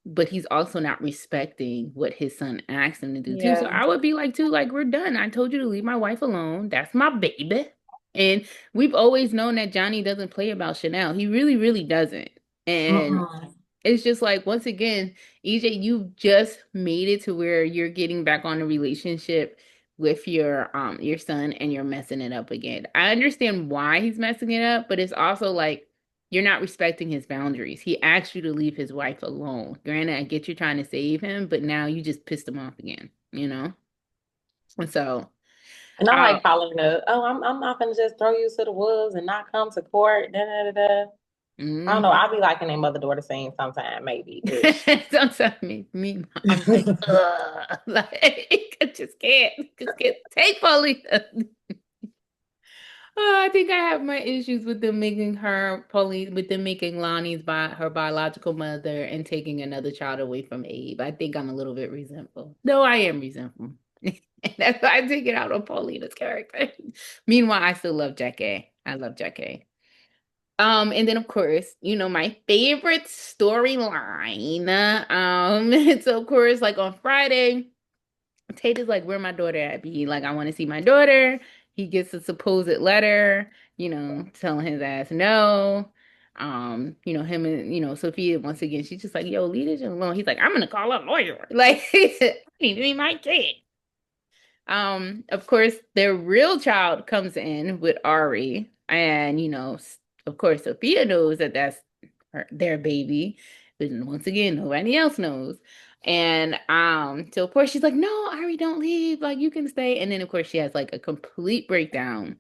but he's also not respecting what his son asked him to do too. So Yeah. I would be like, too, like we're done. I told you to leave my wife alone. That's my baby. And we've always known that Johnny doesn't play about Chanel. He really, really doesn't. And Mm-mm. it's just like once again, EJ, you just made it to where you're getting back on a relationship with your son and you're messing it up again. I understand why he's messing it up, but it's also like you're not respecting his boundaries. He asked you to leave his wife alone. Granted, I get you trying to save him, but now you just pissed him off again, you know? And so, And I uh, like following the, "Oh, I'm not gonna just throw you to the wolves and not come to court." Da, da, da, da. I don't know. mhm. I'll be liking a mother daughter scene sometime, maybe ish. Sometimes I'm like, ugh, like I just can't take Paulina. Oh, I think I have my issues with them making her Pauline, with them making Lonnie's by her biological mother and taking another child away from Abe. I think I'm a little bit resentful. No, I am resentful. And that's why I take it out on Paulina's character. Meanwhile, I still love Jackie. I love Jackie. And then of course, my favorite storyline. So of course, like on Friday, Tate is like, "Where my daughter at, B? Like, I want to see my daughter." He gets a supposed letter, telling his ass no. Him and Sophia once again, she's just like, "Yo, leave this alone." He's like, "I'm gonna call a lawyer." Like, I need to be my kid. Of course, their real child comes in with Ari, and of course, Sophia knows that that's their baby, but once again, nobody else knows. And so of course she's like, "No, Ari, don't leave. Like you can stay." And then of course she has like a complete breakdown,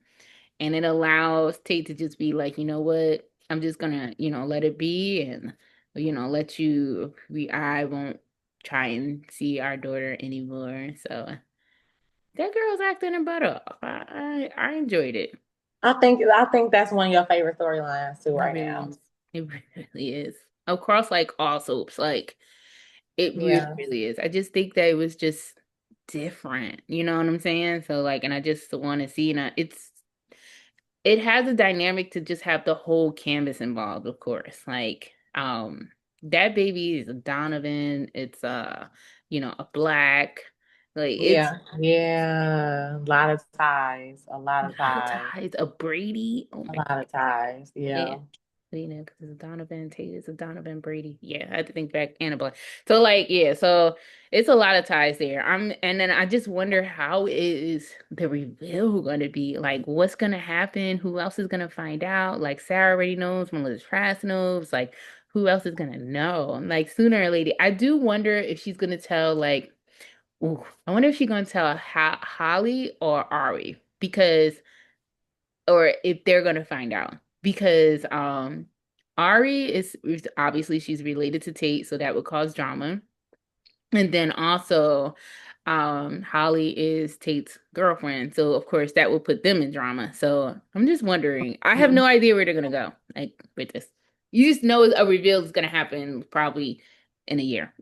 and it allows Tate to just be like, "You know what? I'm just gonna, let it be, and let you. I won't try and see our daughter anymore." So. That girl's acting her butt off. I enjoyed it. I think that's one of your favorite storylines too It right really now. is. It really is. Across like all soaps, like it really, Yeah. really is. I just think that it was just different. You know what I'm saying? So like, and I just want to see, and it has a dynamic to just have the whole canvas involved, of course. Like, that baby is a Donovan. It's a black. Like it's Yeah. Yeah. A lot of ties. A lot a of lot of ties. ties. A Brady. Oh A my lot of ties. Yeah. Yeah. Because it's Donovan Tate, it's a Donovan Brady. Yeah, I had to think back Annabelle. So like, yeah, so it's a lot of ties there. And then I just wonder how is the reveal gonna be? Like, what's gonna happen? Who else is gonna find out? Like Sarah already knows, Melissa Trask knows, like who else is gonna know? Like sooner or later, I do wonder if she's gonna tell like, ooh, I wonder if she's gonna tell Holly or Ari because or if they're gonna find out because Ari is obviously she's related to Tate, so that would cause drama. And then also Holly is Tate's girlfriend, so of course that would put them in drama. So I'm just wondering. I have no idea where they're gonna go. Like with this. You just know a reveal is gonna happen probably in a year.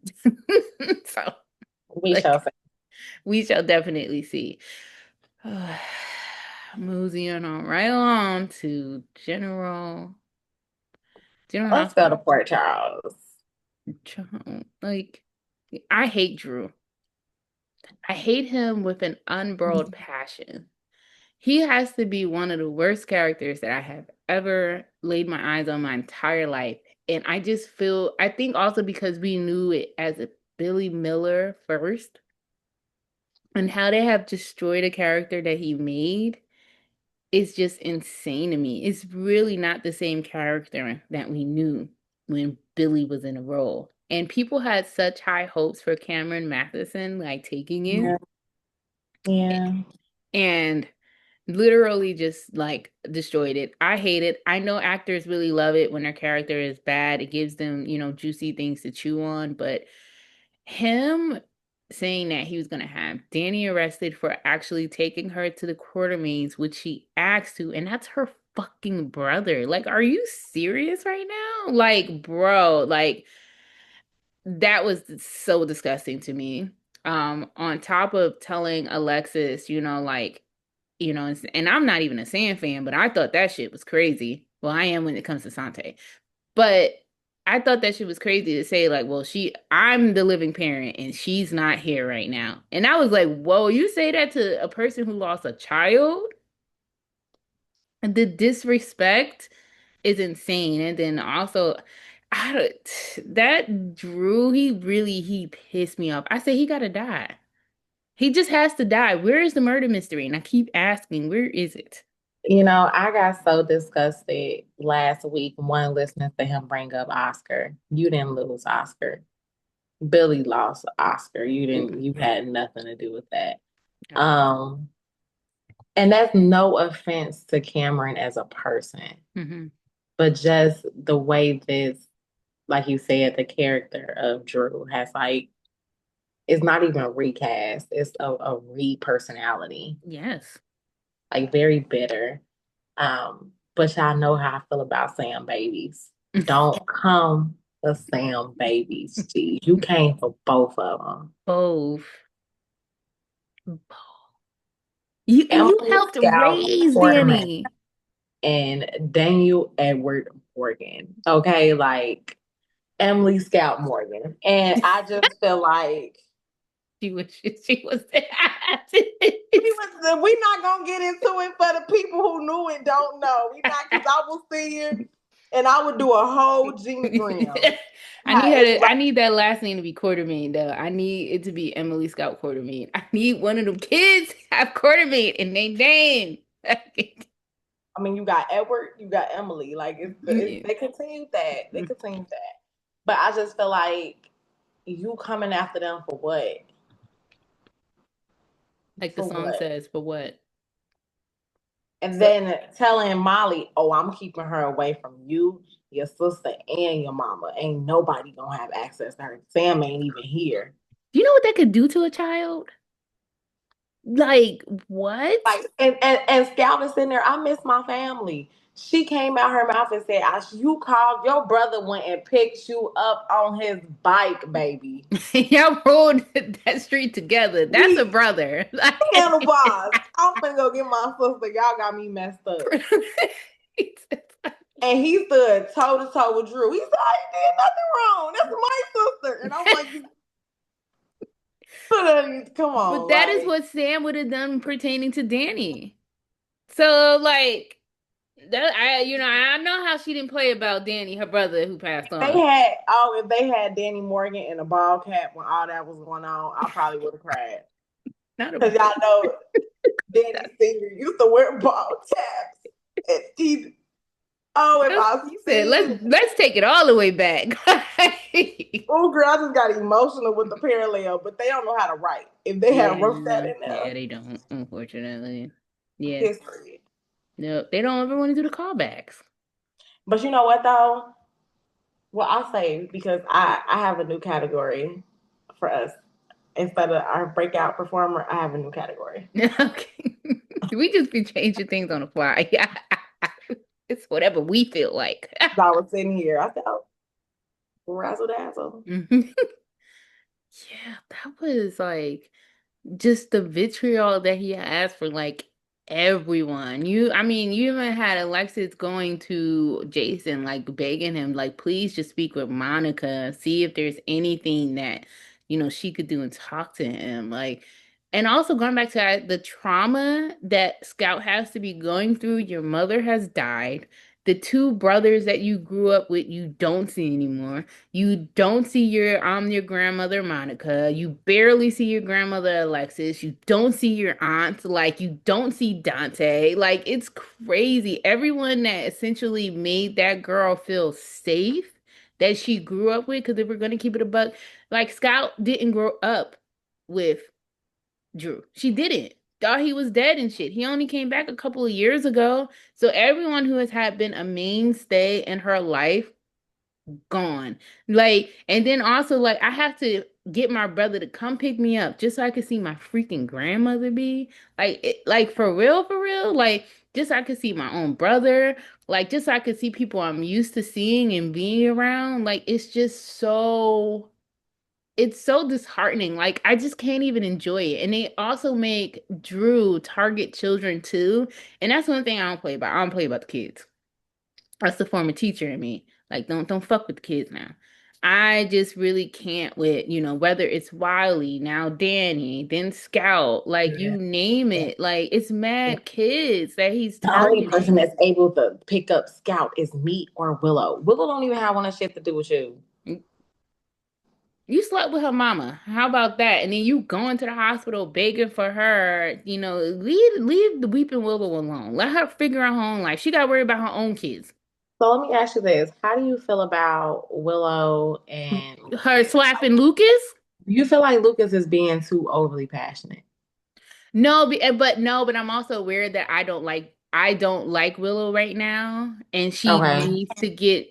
So We shall like see. we shall definitely see. Moving on right along to General Let's go to Hospital. Port Charles. Like, I hate Drew. I hate him with an unbridled passion. He has to be one of the worst characters that I have ever laid my eyes on my entire life. And I just feel, I think also because we knew it as a Billy Miller first, and how they have destroyed a character that he made is just insane to me. It's really not the same character that we knew when Billy was in a role. And people had such high hopes for Cameron Matheson, like taking it. Yeah. Yeah. and literally just like destroyed it. I hate it. I know actors really love it when their character is bad. It gives them, juicy things to chew on, but him saying that he was going to have Danny arrested for actually taking her to the quartermains, which she asked to, and that's her fucking brother. Like, are you serious right now? Like, bro, like that was so disgusting to me. On top of telling Alexis, and I'm not even a Sam fan, but I thought that shit was crazy. Well, I am when it comes to Sante. But I thought that shit was crazy to say, like, well, I'm the living parent and she's not here right now. And I was like, whoa, you say that to a person who lost a child? And the disrespect is insane. And then also, I that Drew, he pissed me off. I said he gotta die. He just has to die. Where is the murder mystery? And I keep asking, where is it? I got so disgusted last week, one listening to him bring up Oscar. You didn't lose Oscar. Billy lost Oscar. You had nothing to do with that. God. Um, and that's no offense to Cameron as a person, Hmm. but just the way this, like you said, the character of Drew has like, it's not even a recast, it's a re-personality, Yes. like very bitter. But y'all know how I feel about Sam babies. Don't come for Sam babies, G. You came for both of them. Both. You Emily helped Scout raise Quarterman Danny. and Daniel Edward Morgan. Okay, like Emily Scout Morgan. And I just feel like She wishes she was there. we're not gonna get into it for the people who knew and don't know. We not because I will sit here and I would do a whole genogram. I need that last name to be Quartermain though. I need it to be Emily Scott Quartermain. I need one of them kids to have Quartermain in their name. I mean, you got Edward, you got Emily. Like they continued that. They continued that. But I just feel like you coming after them for what? Like the For song what? says, for what? And So then telling Molly, "Oh, I'm keeping her away from you, your sister, and your mama. Ain't nobody gonna have access to her. Sam ain't even here." do you know what that could do to a child? Like what? Like, and Scout is in there. I miss my family. She came out her mouth and said, "You called your brother went and picked you up on his bike, baby." Y'all rode that street together. That's a We brother. handlebars. I'm finna go get my sister. Y'all got me messed up. And he stood toe to toe with Drew. He said, "I ain't did nothing wrong. That's my sister." And I'm like, come But on, that is like what Sam would have done pertaining to Danny. So like that I know how she didn't play about Danny, her brother who passed on. if they had Danny Morgan in a ball cap when all that was going on, I probably would have cried. Not a Because y'all know Danny Senior used to wear ball caps. And if I you said seen let's take it all the way back. oh girl, I just got emotional with the parallel, but they don't know how to write. If they had wrote that Yeah, in yeah, there, they don't, unfortunately. Yeah. history. No, they don't ever want to do the callbacks. But you know what though? Well, I'll say because I have a new category for us. Instead of our breakout performer, I have a new category. Okay. We just be changing things on the fly. Yeah. It's whatever we feel like. So I was sitting here, I felt razzle dazzle. Mhm. Yeah, that was like just the vitriol that he has for like everyone. I mean, you even had Alexis going to Jason, like begging him, like, please just speak with Monica, see if there's anything that, she could do and talk to him. Like, and also going back to the trauma that Scout has to be going through. Your mother has died. The two brothers that you grew up with, you don't see anymore. You don't see your grandmother Monica. You barely see your grandmother Alexis. You don't see your aunt. Like you don't see Dante. Like it's crazy. Everyone that essentially made that girl feel safe that she grew up with, because if we're gonna keep it a buck, like Scout didn't grow up with Drew. She didn't. Thought he was dead and shit. He only came back a couple of years ago. So everyone who has had been a mainstay in her life gone. Like, and then also like I have to get my brother to come pick me up just so I could see my freaking grandmother be like for real, like just so I could see my own brother, like just so I could see people I'm used to seeing and being around. Like it's so disheartening. Like I just can't even enjoy it. And they also make Drew target children too. And that's one thing I don't play about. I don't play about the kids. That's the former teacher in me. Like, don't fuck with the kids now. I just really can't with, whether it's Wiley, now Danny, then Scout, like you Yeah. name it. Like it's Yeah. mad kids that he's The only person targeting. that's able to pick up Scout is me or Willow. Willow don't even have one of shit to do with you. You slept with her mama. How about that? And then you going to the hospital begging for her, leave the weeping willow alone. Let her figure out her own life. She got to worry about her own kids. So let me ask you this. How do you feel about Willow and Her Lucas? slapping Lucas? Do you feel like Lucas is being too overly passionate? No, but no, but I'm also aware that I don't like Willow right now, and she Okay. needs to get,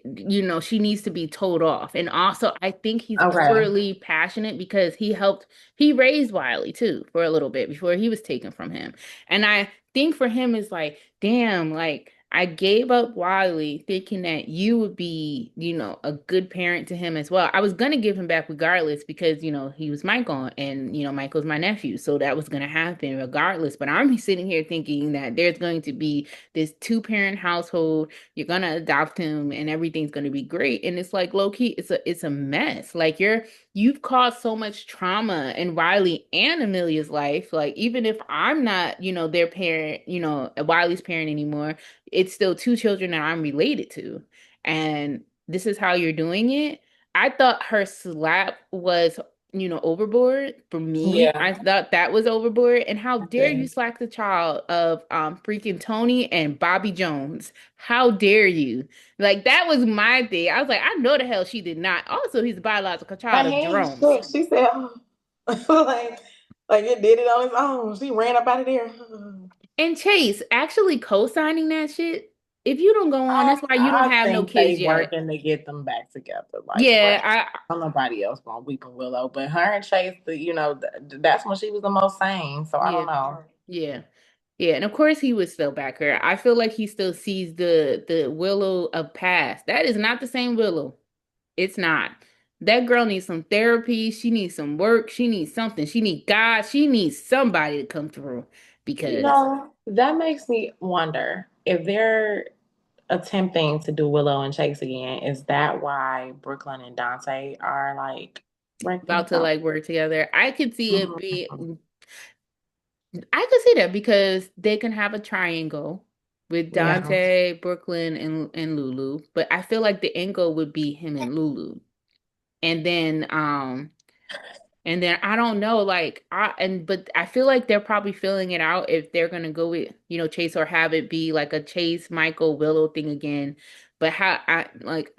she needs to be told off. And also, I think he's Okay. overly passionate because he raised Wiley too for a little bit before he was taken from him. And I think for him is like, damn, like I gave up Wiley thinking that you would be, a good parent to him as well. I was gonna give him back regardless because, he was Michael and, Michael's my nephew. So that was gonna happen regardless. But I'm sitting here thinking that there's going to be this two-parent household. You're gonna adopt him and everything's gonna be great. And it's like low key, it's a mess. Like you've caused so much trauma in Wiley and Amelia's life. Like even if I'm not, their parent, Wiley's parent anymore, it's still two children that I'm related to. And this is how you're doing it. I thought her slap was, overboard for me. Yeah. I thought that was overboard. And how dare you Okay. slap the child of freaking Tony and Bobby Jones? How dare you? Like that was my thing. I was like, I know the hell she did not. Also, he's a biological Her child of hands Jerome's. shook. She said, oh. like it did it on its own. She ran up out of there. And Chase actually co-signing that shit. If you don't go on, that's why you don't I have no think they kids yet. working to get them back together. Like, Yeah, right. Nobody else gonna weep and Willow, but her and Chase, that's when she was the most sane. So I yeah, don't know. yeah, yeah. And of course he would still back her. I feel like he still sees the Willow of past. That is not the same Willow. It's not. That girl needs some therapy. She needs some work. She needs something. She needs God. She needs somebody to come through because That makes me wonder if they're attempting to do Willow and Chase again. Is that why Brooklyn and Dante are like breaking about to up? like work together. I could see it be Mhm. I could see that because they can have a triangle with Yeah. Dante, Brooklyn, and Lulu. But I feel like the end goal would be him and Lulu. And then I don't know, like but I feel like they're probably filling it out if they're gonna go with, Chase or have it be like a Chase, Michael, Willow thing again. But I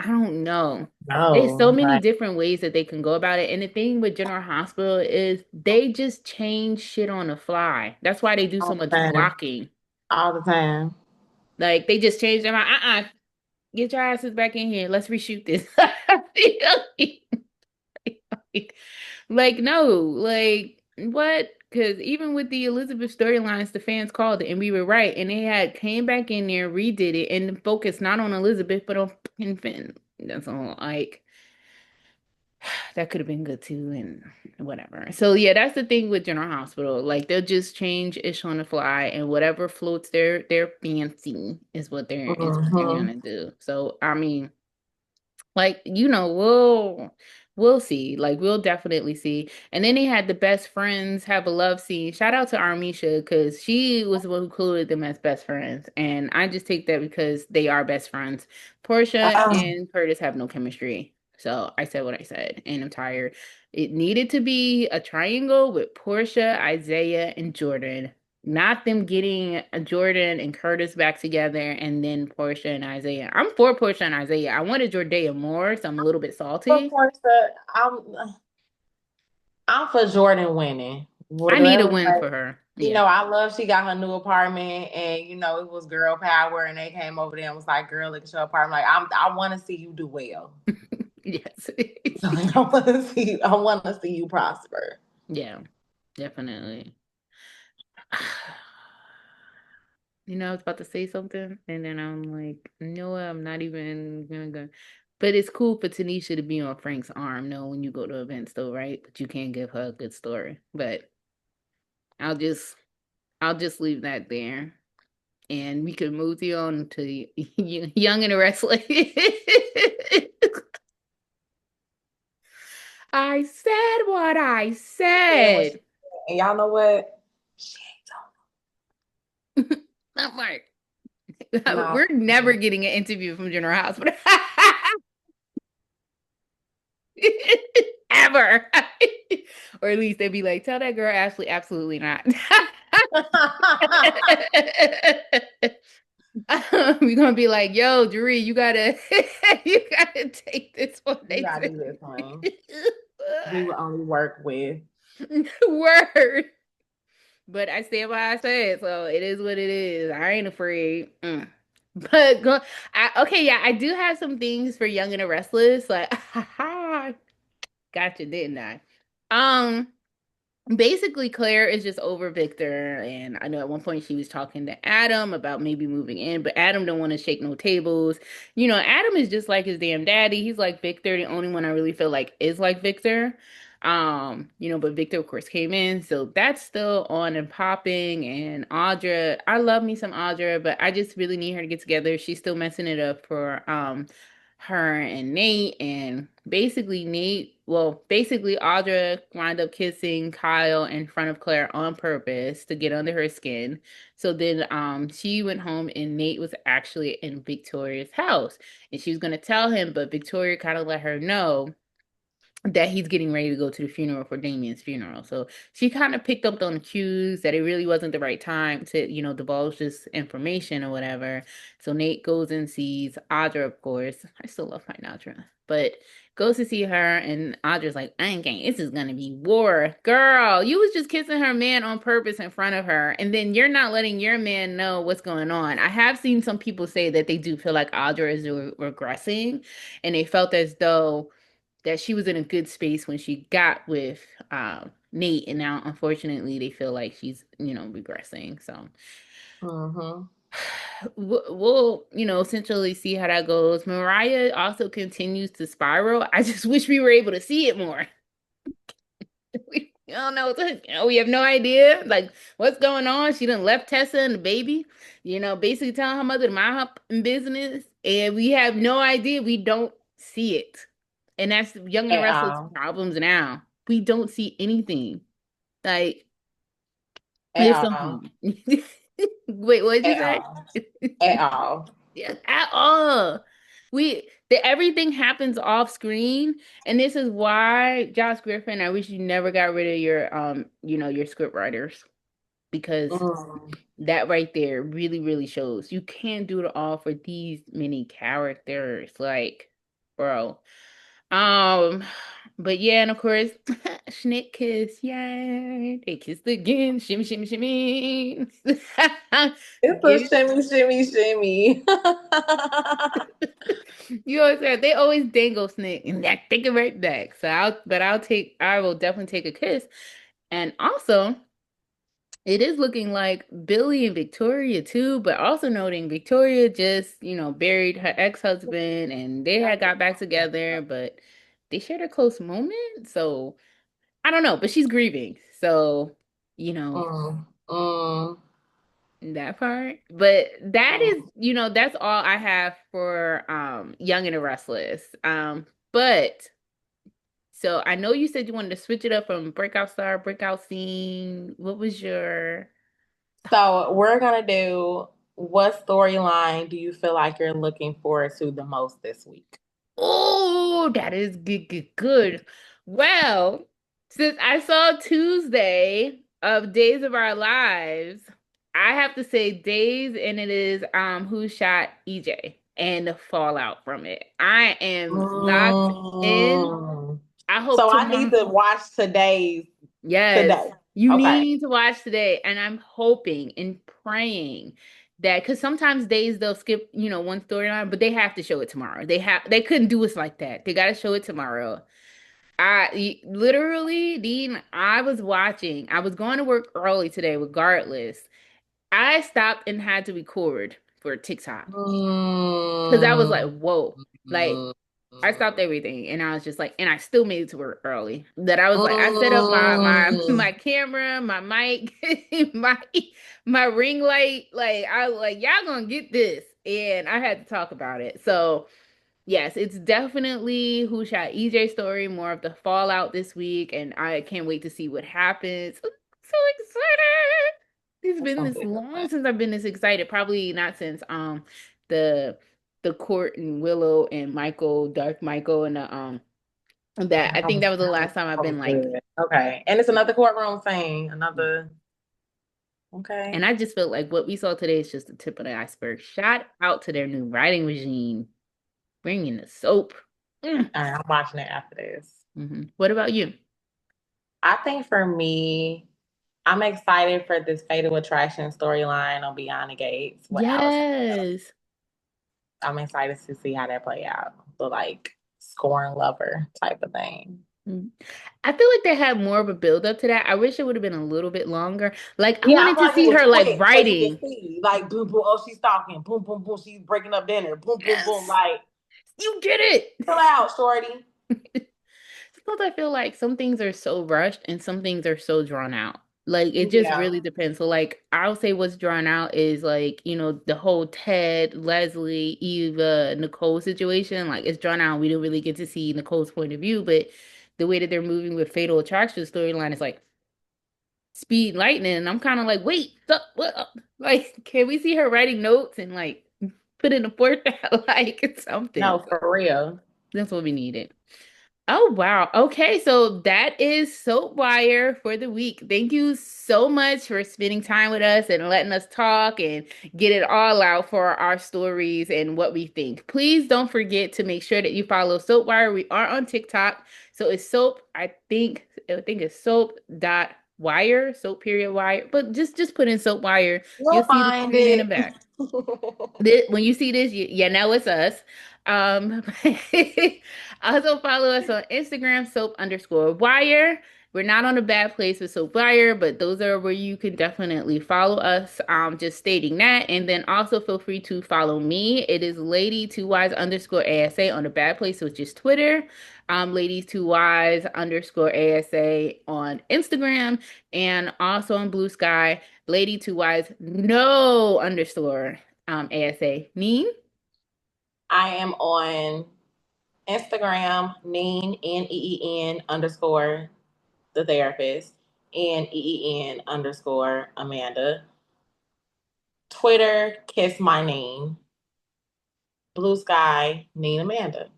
don't know. There's so No, many like different ways that they can go about it. And the thing with General Hospital is they just change shit on the fly. That's why they do so all the much time. blocking. All the time. Like they just change their mind. Get your asses back in here. Let's reshoot this. Like, no, like, what? Because even with the Elizabeth storylines, the fans called it, and we were right. And they had came back in there, redid it, and focused not on Elizabeth, but on Finn. That's all. Like, that could have been good too, and whatever. So yeah, that's the thing with General Hospital. Like, they'll just change ish on the fly, and whatever floats their fancy is what they're Hmm. gonna do. So I mean. Like, we'll see. Like, we'll definitely see. And then they had the best friends have a love scene. Shout out to Armisha because she was the one who included them as best friends. And I just take that because they are best friends. Portia and Curtis have no chemistry. So I said what I said, and I'm tired. It needed to be a triangle with Portia, Isaiah, and Jordan. Not them getting Jordan and Curtis back together and then Portia and Isaiah. I'm for Portia and Isaiah. I wanted Jordea more, so I'm a little bit Of salty. course, I'm for Jordan winning. Well, I need that a was win for like, her. Yeah. I love she got her new apartment and it was girl power and they came over there and was like, girl, look at your apartment. Like, I want to see you do well. Yes. Like, I want to see you prosper. Yeah, definitely. I was about to say something, and then I'm like, no, I'm not even gonna go. But it's cool for Tanisha to be on Frank's arm, no, when you go to events, though, right? But you can't give her a good story. But I'll just, I'll just leave that there, and we can move you on to Young and the Restless. I said what I And when she said. and y'all know what? She Not Mark. ain't no. We're never getting an interview from General Hospital. Ever. Or at least they'd be like, tell that girl Ashley, absolutely not. We're gonna be like, yo, Jeree, you gotta you gotta take this one. You They gotta said do this one. We will only work with. word. But I stand by I said, so it is what it is. I ain't afraid. But okay, yeah, I do have some things for Young and the Restless. Like, gotcha, didn't I? Um, Basically, Claire is just over Victor, and I know at one point she was talking to Adam about maybe moving in, but Adam don't want to shake no tables. Adam is just like his damn daddy. He's like Victor, the only one I really feel like is like Victor. But Victor, of course, came in, so that's still on and popping. And Audra, I love me some Audra, but I just really need her to get together. She's still messing it up for her and Nate, and basically Audra wound up kissing Kyle in front of Claire on purpose to get under her skin. So then she went home and Nate was actually in Victoria's house and she was gonna tell him, but Victoria kind of let her know that he's getting ready to go to the funeral for Damien's funeral. So she kind of picked up on the cues that it really wasn't the right time to, divulge this information or whatever. So Nate goes and sees Audra, of course. I still love my Audra, but goes to see her, and Audra's like, I ain't gang, this is gonna be war. Girl, you was just kissing her man on purpose in front of her, and then you're not letting your man know what's going on. I have seen some people say that they do feel like Audra is regressing, and they felt as though that she was in a good space when she got with Nate, and now unfortunately they feel like she's regressing. So Mm-hmm. we'll essentially see how that goes. Mariah also continues to spiral. I just wish we were able to see it more. We don't know. We have no idea like what's going on. She done left Tessa and the baby. Basically telling her mother to mind her business, and we have no idea. We don't see it. And that's Young and the At Restless all. problems now. We don't see anything. Like, At it's all. something. Wait, what did you At say? all. At all. Yeah, at all. Everything happens off screen, and this is why Josh Griffin, I wish you never got rid of your script writers, because Mm. that right there really, really shows you can't do it all for these many characters. Like, bro. Um, but yeah, and of course, Schnick kiss, yay! They kissed again, shimmy, shimmy, shimmy. It's a Give shimmy, shimmy, shimmy. You always say they always dangle Snick and that take it right back. So I will definitely take a kiss. And also, it is looking like Billy and Victoria too, but also noting Victoria just, buried her ex-husband and they had got back together, but they shared a close moment. So I don't know, but she's grieving. So, you know, Mm, mm, that part. But that is, mm. that's all I have for Young and the Restless. But so I know you said you wanted to switch it up from breakout star, breakout scene. What was your So we're gonna do what storyline do you feel like you're looking forward to the most this week? Oh, that is good, good, good. Well, since I saw Tuesday of Days of Our Lives, I have to say Days, and it is Who Shot EJ and the fallout from it. I am locked in. Mm. I hope So I need tomorrow. to watch today's Yes. today. You Okay. need to watch today. And I'm hoping and praying that because sometimes days they'll skip, one storyline, but they have to show it tomorrow. They couldn't do us like that. They gotta show it tomorrow. Literally, Dean, I was going to work early today regardless. I stopped and had to record for TikTok because I was Mm, like, whoa. Like mm, I stopped everything and I was just like, and I still made it to work early. That I was like, I set up my mm. my camera, my mic, my my ring light. Like I was like, y'all gonna get this. And I had to talk about it. So yes, it's definitely Who Shot EJ story, more of the fallout this week, and I can't wait to see what happens. I'm so excited. It's That's been gonna this be a good long one. since I've been this excited. Probably not since the the court and Willow and Michael, Dark Michael and the that I think that was the last time I've That was been like, good. Okay. And it's another courtroom thing. mm. Another, And okay. I just felt like what we saw today is just the tip of the iceberg. Shout out to their new writing regime, bringing the soap. Mm. All right, I'm watching it after this. What about you? I think for me, I'm excited for this Fatal Attraction storyline on Beyond the Gates with Allison. Yes. I'm excited to see how that play out. The like scorn lover type of thing. Mm. I feel like they had more of a build up to that. I wish it would have been a little bit longer. Like I Yeah, I wanted feel to like it see was her like quick so you can writing. see like boom boom. Oh, she's stalking. Boom boom boom. She's breaking up dinner. Boom boom boom. Yes, Like you get it. chill out, shorty. Sometimes I feel like some things are so rushed and some things are so drawn out. Like it just Yeah. really depends. So like I'll say what's drawn out is like, the whole Ted, Leslie, Eva, Nicole situation. Like it's drawn out. We don't really get to see Nicole's point of view, but the way that they're moving with Fatal Attraction storyline is like speed lightning. And I'm kind of like, wait, what up? Like, can we see her writing notes and like put in a fourth like something? No, for real. That's what we needed. Oh, wow. Okay, so that is Soap Wire for the week. Thank you so much for spending time with us and letting us talk and get it all out for our stories and what we think. Please don't forget to make sure that you follow Soap Wire. We are on TikTok. So it's soap, I think it's soap dot wire, soap period wire. But just put in Soap Wire. You'll You'll see the find screen in the it. back. When you see this, yeah, now it's us. Um, also follow us on Instagram, soap_wire. We're not on a bad place with Soap Wire, but those are where you can definitely follow us. Just stating that. And then also feel free to follow me. It is lady2wise_ASA on the bad place, which is Twitter. Ladies2wise_ASA on Instagram and also on Blue Sky, lady2wise no underscore ASA. Neen? I am on Instagram, Neen underscore the therapist, underscore Amanda. Twitter, Kiss My Name. Blue Sky, Neen Amanda.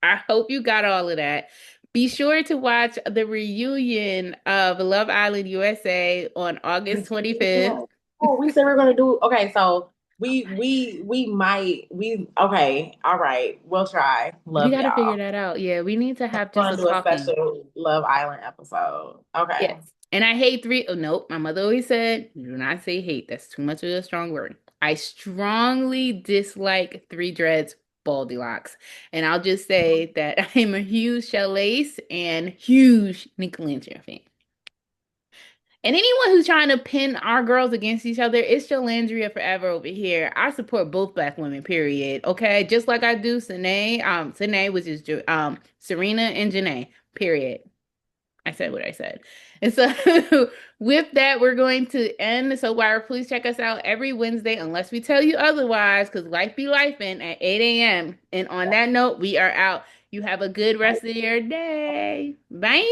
I hope you got all of that. Be sure to watch the reunion of Love Island USA on August 25th. Oh, we said we're gonna do okay, so we might we okay, all right, we'll try. We Love got to figure y'all. that out. Yeah, we need to have We're just a gonna do a talking. special Love Island episode. Okay. Yes. And I hate three. Oh, nope. My mother always said, do not say hate. That's too much of a strong word. I strongly dislike Three Dreads Baldilocks. And I'll just say that I am a huge Shalace and huge Nickelandia fan. And anyone who's trying to pin our girls against each other, it's Shalandria forever over here. I support both black women, period. Okay, just like I do Sine, which is Serena and Janae, period. I said what I said. And so with that, we're going to end. So wire, please check us out every Wednesday, unless we tell you otherwise, because life be lifing at 8 a.m. And on that note, we are out. You have a good rest of your day. Bye.